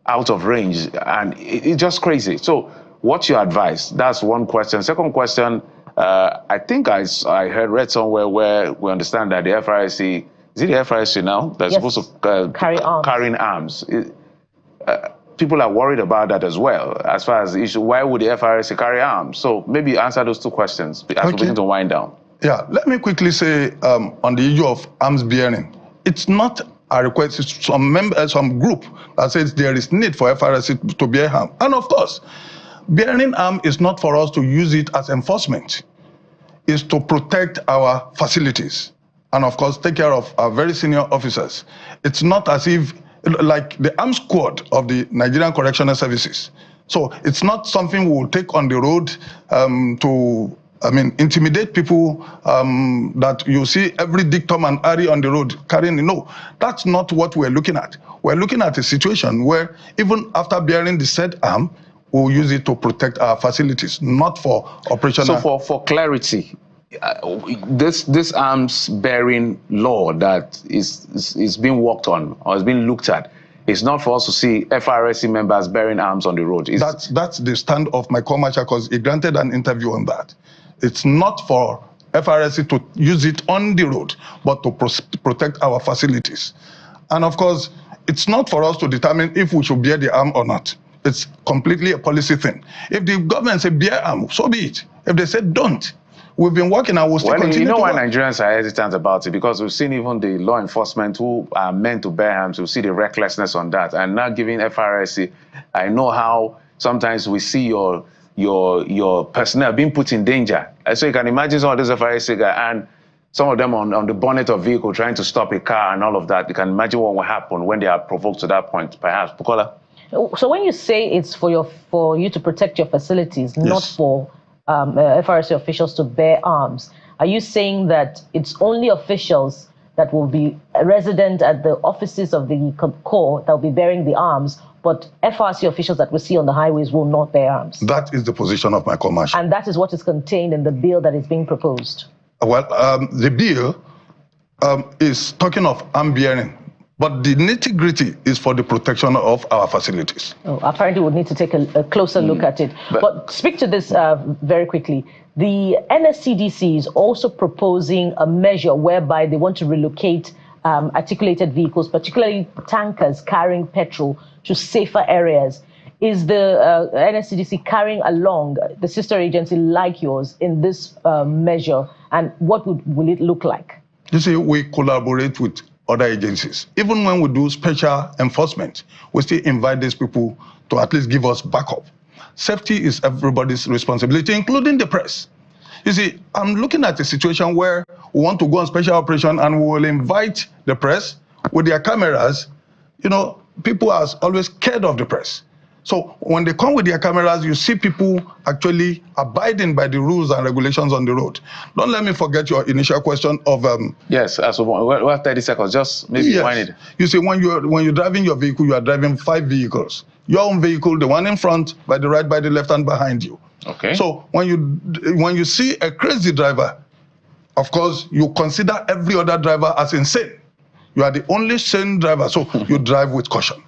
out of range, and it's just crazy. So, what's your advice? That's one question. Second question, I think I read somewhere where we understand that the FRSC, is it the FRSC now, that's supposed to carrying arms? People are worried about that as well, as far as the issue. Why would the FRSC carry arms? So maybe answer those two questions as we begin to wind down. Yeah, let me quickly say on the issue of arms bearing, it's not a request. It's some group that says there is need for FRSC to bear arms. And of course, bearing arms is not for us to use it as enforcement. It's to protect our facilities and, of course, take care of our very senior officers. It's not as if, like the arms squad of the Nigerian Correctional Services. So it's not something we will take on the road to intimidate people that you see every Dick, Tom, and Harry on the road carrying. No, that's not what we're looking at. We're looking at a situation where even after bearing the said arm, we'll use it to protect our facilities, not for operational. So for clarity, this arms bearing law that is being worked on or is being looked at, it's not for us to see FRSC members bearing arms on the road. That's the stand of my co-marshal, because he granted an interview on that. It's not for FRSC to use it on the road, but to protect our facilities. And of course, it's not for us to determine if we should bear the arm or not. It's completely a policy thing. If the government say bear arm, so be it. If they say don't, we've been working and we'll still continue you know to why work. Nigerians are hesitant about it? Because we've seen even the law enforcement who are meant to bear arms, we see the recklessness on that. And now giving FRSC, I know how sometimes we see your personnel being put in danger. So you can imagine some of those FRSC guys and some of them on the bonnet of vehicle trying to stop a car and all of that. You can imagine what will happen when they are provoked to that point, perhaps. Bukola? So when you say it's for you to protect your facilities, not for FRSC officials to bear arms, are you saying that it's only officials that will be resident at the offices of the Corps that will be bearing the arms, but FRSC officials that we see on the highways will not bear arms? That is the position of my co-marshal. And that is what is contained in the bill that is being proposed? Well, the bill is talking of arm bearing, but the nitty-gritty is for the protection of our facilities. Oh, apparently we'll need to take a closer look at it. But speak to this very quickly. The NSCDC is also proposing a measure whereby they want to relocate articulated vehicles, particularly tankers carrying petrol, to safer areas. Is the NSCDC carrying along the sister agency like yours in this measure, and what will it look like? You see, we collaborate with other agencies. Even when we do special enforcement, we still invite these people to at least give us backup. Safety is everybody's responsibility, including the press. You see, I'm looking at a situation where we want to go on special operation and we will invite the press with their cameras. You know, people are always scared of the press. So when they come with their cameras, you see people actually abiding by the rules and regulations on the road. Don't let me forget your initial question of... yes, so we have 30 seconds, just maybe wind it. You see, when you're driving your vehicle, you are driving 5 vehicles. Your own vehicle, the one in front, by the right, by the left, and behind you. Okay. So when you see a crazy driver, of course, you consider every other driver as insane. You are the only sane driver, so you drive with caution.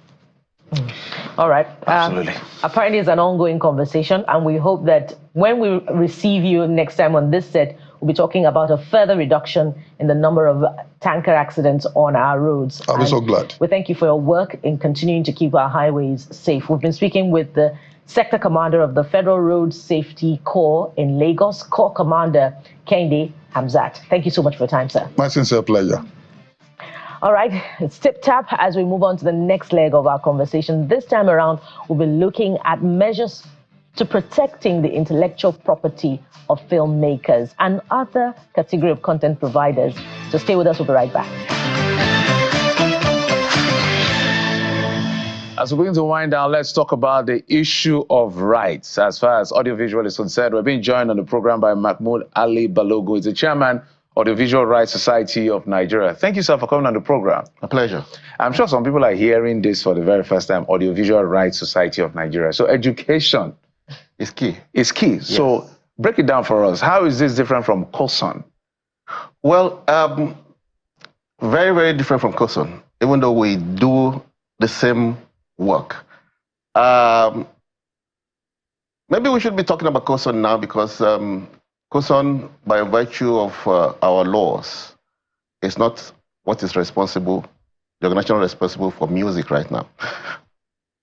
All right. Absolutely. Apparently, it's an ongoing conversation, and we hope that when we receive you next time on this set, we'll be talking about a further reduction in the number of tanker accidents on our roads. I'll be so glad. We thank you for your work in continuing to keep our highways safe. We've been speaking with the Sector Commander of the Federal Road Safety Corps in Lagos, Corps Commander Kehinde Hamzat. Thank you so much for your time, sir. My sincere pleasure. All right, it's tip-tap as we move on to the next leg of our conversation. This time around, we'll be looking at measures to protecting the intellectual property of filmmakers and other category of content providers. So stay with us, we'll be right back. As we begin to wind down, let's talk about the issue of rights. As far as audiovisual is concerned, we're being joined on the program by Mahmoud Ali Balogu. He's the chairman Audiovisual Rights Society of Nigeria. Thank you, sir, for coming on the program. A pleasure. I'm sure some people are hearing this for the very first time, Audiovisual Rights Society of Nigeria. So education is key. Is key. Yes. So break it down for us. How is this different from COSON? Well, very, very different from COSON, even though we do the same work. Maybe we should be talking about COSON now because COSON, by virtue of our laws, is not what is responsible, the organization responsible for music right now.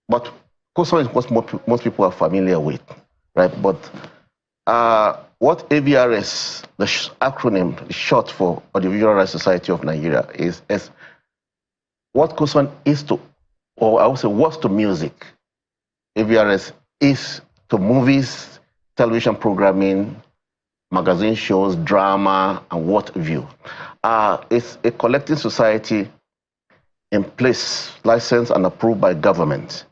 But COSON is what most people are familiar with, right? But what AVRS, the acronym, is short for Audiovisual Rights Society of Nigeria, is what COSON is to, or I would say was to music. AVRS is to movies, television programming, magazine shows, drama, and what have you. It's a collective society in place, licensed and approved by government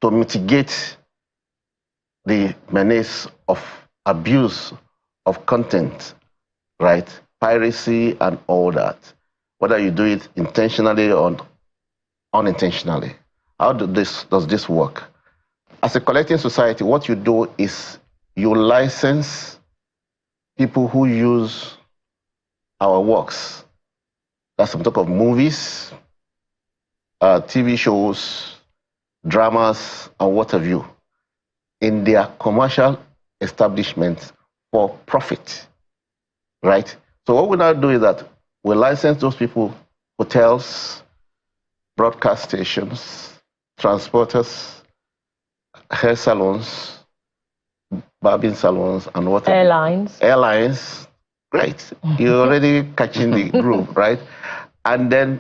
to mitigate the menace of abuse of content, right? Piracy and all that, whether you do it intentionally or unintentionally. How does this work? As a collecting society, what you do is you license people who use our works. That's some talk of movies, TV shows, dramas, and what have you, in their commercial establishments for profit, right? So what we now do is that we license those people, hotels, broadcast stations, transporters, hair salons, barbing salons, and what? Airlines. Airlines. Great. You're already catching the groove, right? And then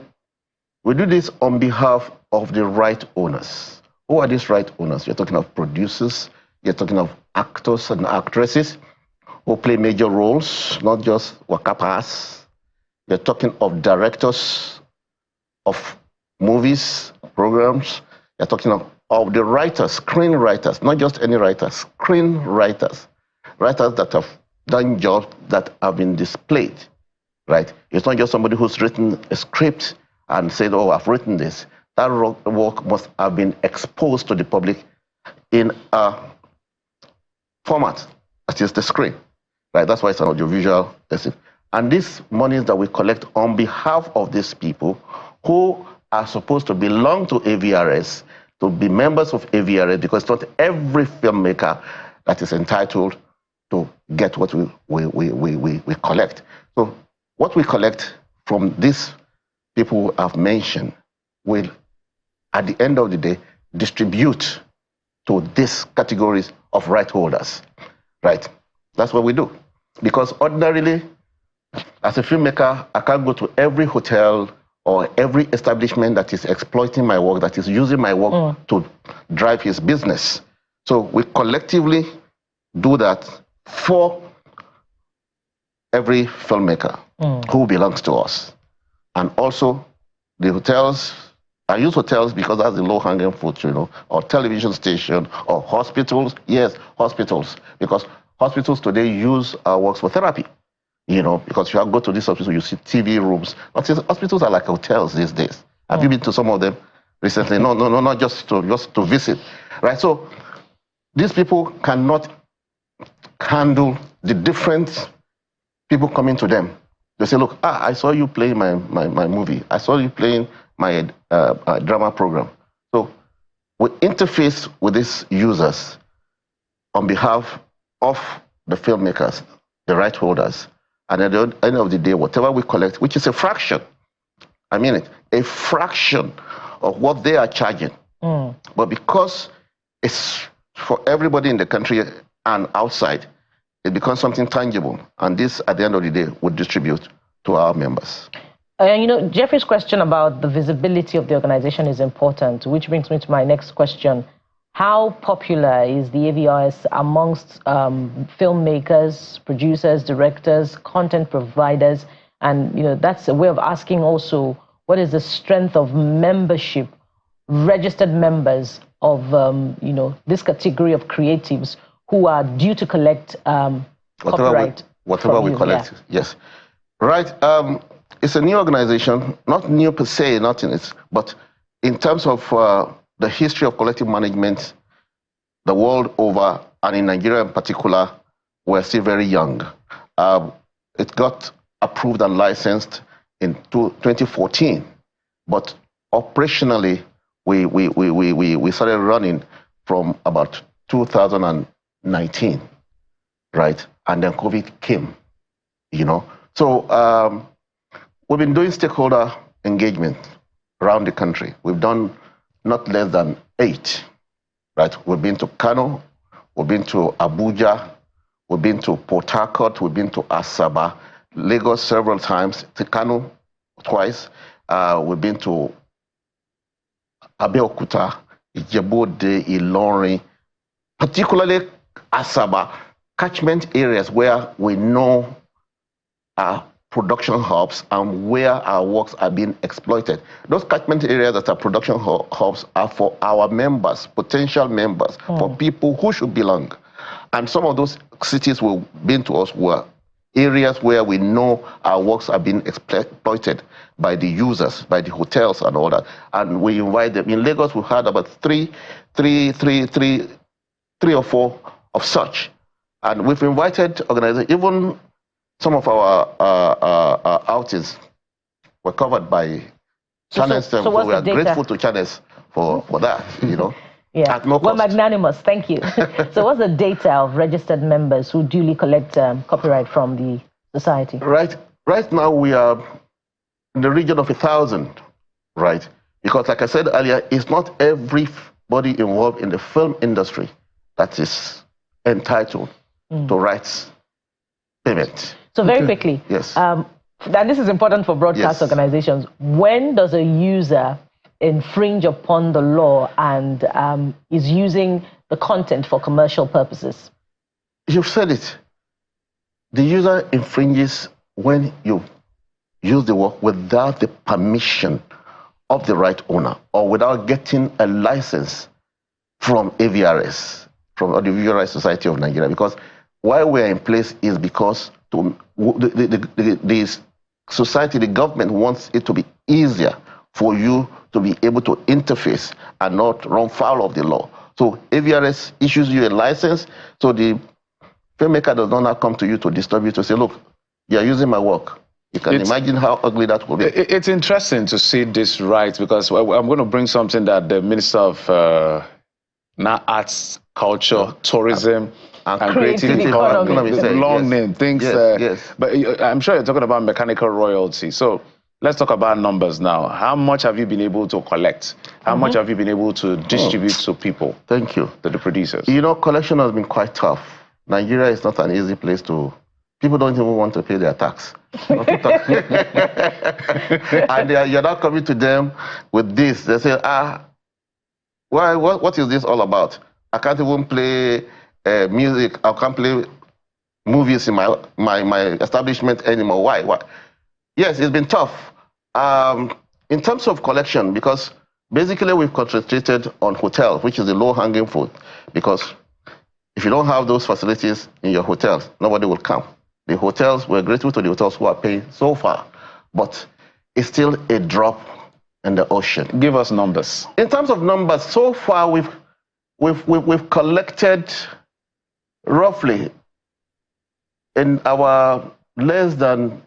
we do this on behalf of the right owners. Who are these right owners? You're talking of producers, you're talking of actors and actresses who play major roles, not just wakapas. You're talking of directors of movies, programs. You're talking of the writers, screenwriters, not just any writers, screenwriters, writers that have done jobs that have been displayed, right? It's not just somebody who's written a script and said, oh, I've written this. That work must have been exposed to the public in a format, that is the screen, right? That's why it's an audiovisual lesson. And these monies that we collect on behalf of these people who are supposed to belong to AVRS, to be members of AVRS, because it's not every filmmaker that is entitled to get what we collect. So what we collect from these people I've mentioned will, at the end of the day, distribute to these categories of right holders, right? That's what we do. Because ordinarily, as a filmmaker, I can't go to every hotel or every establishment that is exploiting my work, that is using my work to drive his business. So we collectively do that for every filmmaker who belongs to us. And also the hotels, I use hotels because that's the low-hanging fruit, you know, or television station, or hospitals. Yes, hospitals, because hospitals today use our works for therapy. You know, because if you go to this hospital, you see TV rooms. Hospitals are like hotels these days. Have you been to some of them recently? No, not just to visit, right? So these people cannot handle the different people coming to them. They say, look, I saw you playing my movie. I saw you playing my drama program. So we interface with these users on behalf of the filmmakers, the right holders. And at the end of the day, whatever we collect, which is a fraction, I mean it, a fraction of what they are charging. But because it's for everybody in the country and outside, it becomes something tangible. And this, at the end of the day, would distribute to our members. You know, Jeffrey's question about the visibility of the organization is important, which brings me to my next question. How popular is the AVRS amongst filmmakers, producers, directors, content providers? And, you know, that's a way of asking also, what is the strength of membership, registered members of, you know, this category of creatives who are due to collect copyright? Whatever we collect, yes. Right. It's a new organization, not new per se, not in it, but in terms of the history of collective management, the world over, and in Nigeria in particular, we're still very young. It got approved and licensed in 2014, but operationally, we started running from about 2019, right? And then COVID came, you know. So we've been doing stakeholder engagement around the country. We've done not less than 8, right? We've been to Kano, we've been to Abuja, we've been to Port Harcourt, we've been to Asaba, Lagos several times, to Kano twice. We've been to Abeokuta, Ijebu-Ode, Ilorin, particularly Asaba, catchment areas where we know our production hubs and where our works are being exploited. Those catchment areas that are production hubs are for our members, potential members, for people who should belong. And some of those cities we've been to us were areas where we know our works are being exploited by the users, by the hotels and all that. And we invite them. In Lagos, we had about three or four of such. And we've invited organizations, even some of our outings were covered by channels. So we are grateful to channels for that, you know. Yeah, at no cost. Well, magnanimous, thank you. So what's the data of registered members who duly collect copyright from the society? Right now we are in the region of 1,000, right? Because like I said earlier, it's not everybody involved in the film industry that is entitled to rights payment. So very quickly, yes. And this is important for broadcast organizations. When does a user infringe upon the law and is using the content for commercial purposes? You've said it. The user infringes when you use the work without the permission of the right owner or without getting a license from AVRS, from the Visual Rights Society of Nigeria. Because why we're in place is because the society, the government wants it to be easier for you to be able to interface and not run foul of the law. So AVRS issues you a license, so the filmmaker does not come to you to disturb you to say, look, you're using my work. You can imagine how ugly that would be. It's interesting to see this right, because I'm going to bring something that the Minister of Arts, Culture, Tourism, and Creative Economy, long name, things. But I'm sure you're talking about mechanical royalty. So let's talk about numbers now. How much have you been able to collect? How much have you been able to distribute to people? Thank you. To the producers. You know, collection has been quite tough. Nigeria is not an easy place to... People don't even want to pay their tax. And you're not coming to them with this. They say, what is this all about? I can't even play music. I can't play movies in my establishment anymore. Why? Yes, it's been tough. In terms of collection, because basically we've concentrated on hotels, which is the low-hanging fruit. Because if you don't have those facilities in your hotels, nobody will come. The hotels, we're grateful to the hotels who are paying so far, but it's still a drop in the ocean. Give us numbers. In terms of numbers, so far we've collected roughly in our less than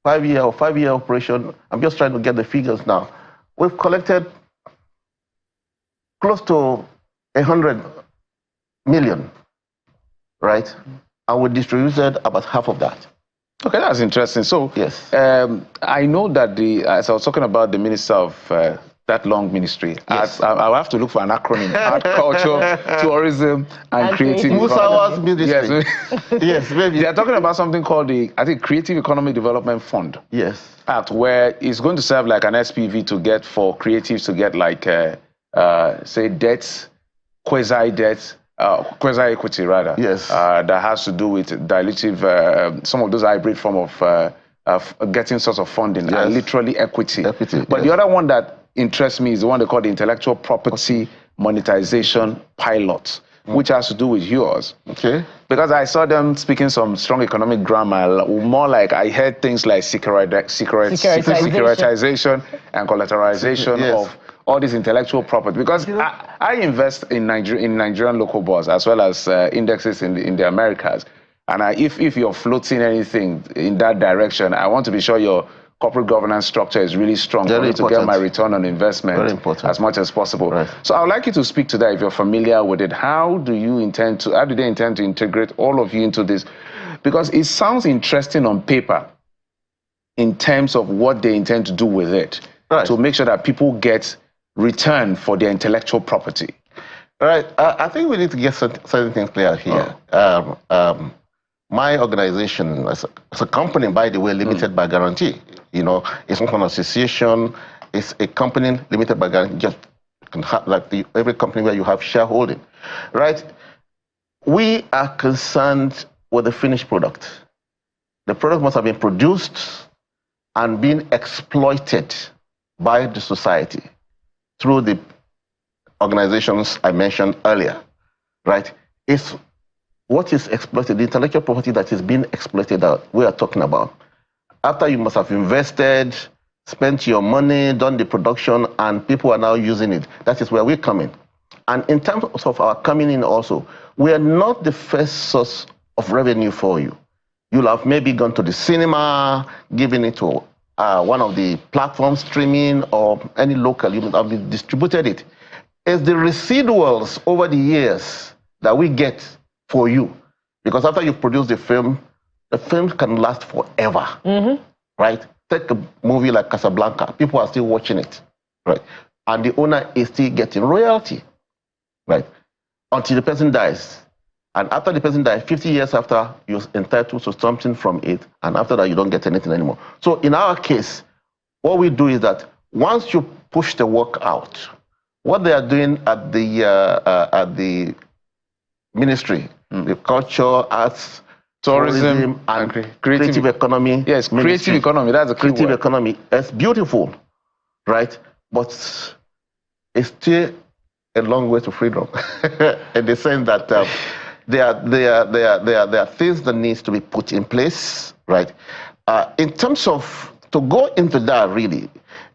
5-year operation. I'm just trying to get the figures now. We've collected close to 100 million, right? And we distributed about half of that. Okay, that's interesting. So, yes, I know that as I was talking about the Minister of that long ministry, yes. I'll have to look for an acronym: Art, Culture, Tourism, and Creative Economy. Yes, maybe. They are talking about something called the, I think, Creative Economy Development Fund. Yes. Act, where it's going to serve like an SPV to get for creatives to get like, say, debts, quasi-debts, quasi-equity rather. Yes. That has to do with dilutive, some of those hybrid form of getting sorts of funding, and literally equity. But the other one that interests me is the one they call the Intellectual Property Monetization Pilot. which has to do with yours. Okay. Because I saw them speaking some strong economic grammar, more like I heard things like securitization and collateralization of all this intellectual property. Because I invest in Nigerian local bonds as well as indexes in the Americas. And if you're floating anything in that direction, I want to be sure your corporate governance structure is really strong for me to get my return on investment as much as possible. Right. So I would like you to speak to that if you're familiar with it. How do they intend to integrate all of you into this? Because it sounds interesting on paper in terms of what they intend to do with it to make sure that people get return for their intellectual property. All right. I think we need to get certain things clear here. My organization, as a company, by the way, limited by guarantee. You know, it's not an association. It's a company limited by guarantee. Just can have, like every company where you have shareholding, right? We are concerned with the finished product. The product must have been produced and been exploited by the society through the organizations I mentioned earlier, right? It's what is exploited, the intellectual property that is being exploited that we are talking about. After you must have invested, spent your money, done the production, and people are now using it. That is where we come in. And in terms of our coming in also, we are not the first source of revenue for you. You'll have maybe gone to the cinema, given it to one of the platforms, streaming, or any local, you must have distributed it. It's the residuals over the years that we get for you. Because after you produce the film can last forever, right? Take a movie like Casablanca, people are still watching it, right? And the owner is still getting royalty, right? Until the person dies. And after the person dies, 50 years after, you're entitled to something from it, and after that, you don't get anything anymore. So in our case, what we do is that once you push the work out, what they are doing at the ministry, the culture, arts, tourism and creative economy. Yes, creative economy, that's a creative economy. It's beautiful, right? But it's still a long way to freedom in the sense that there are things that needs to be put in place, right? In terms of, to go into that really,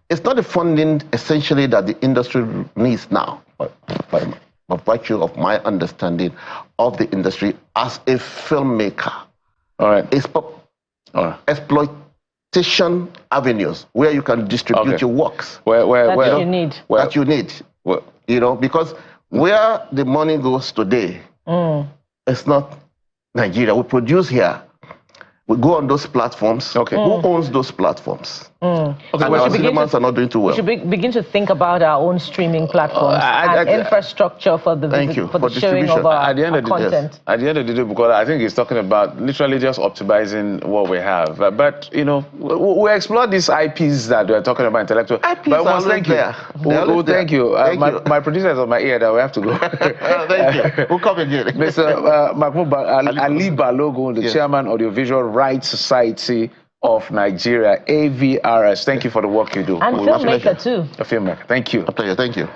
it's not the funding essentially that the industry needs now, but by virtue of my understanding of the industry as a filmmaker. All right. It's exploitation avenues where you can distribute your works. That you need. That you need. You know, because where the money goes today, it's not Nigeria. We produce here. We go on those platforms. Okay. Who owns those platforms? Okay, and our cinemas are not doing too well. We should begin to think about our own streaming platforms and infrastructure for the showing of our content. At the end of the day, because I think he's talking about literally just optimizing what we have. But, you know, we explore these IPs that we're talking about, intellectual. IPs but are thank you. Thank you. My producer is on my ear that we have to go. Thank you. We'll come again. Mr. Mahmoud Ali Balogun, the chairman of the Audiovisual Rights Society of Nigeria, AVRS. Thank you for the work you do. And filmmaker too. A filmmaker. Thank you. Thank you.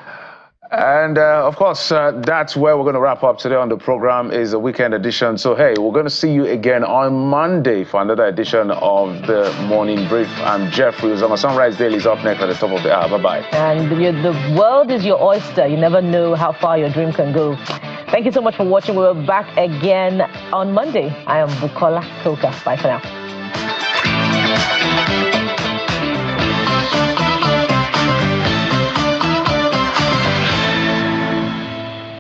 And of course, that's where we're going to wrap up today on the program. Is a weekend edition. So hey, we're going to see you again on Monday for another edition of the Morning Brief. I'm Jeffrey Uzoma. Sunrise Daily is up next at the top of the hour. Bye-bye. And the world is your oyster. You never know how far your dream can go. Thank you so much for watching. We're back again on Monday. I am Bukola Koka. Bye for now.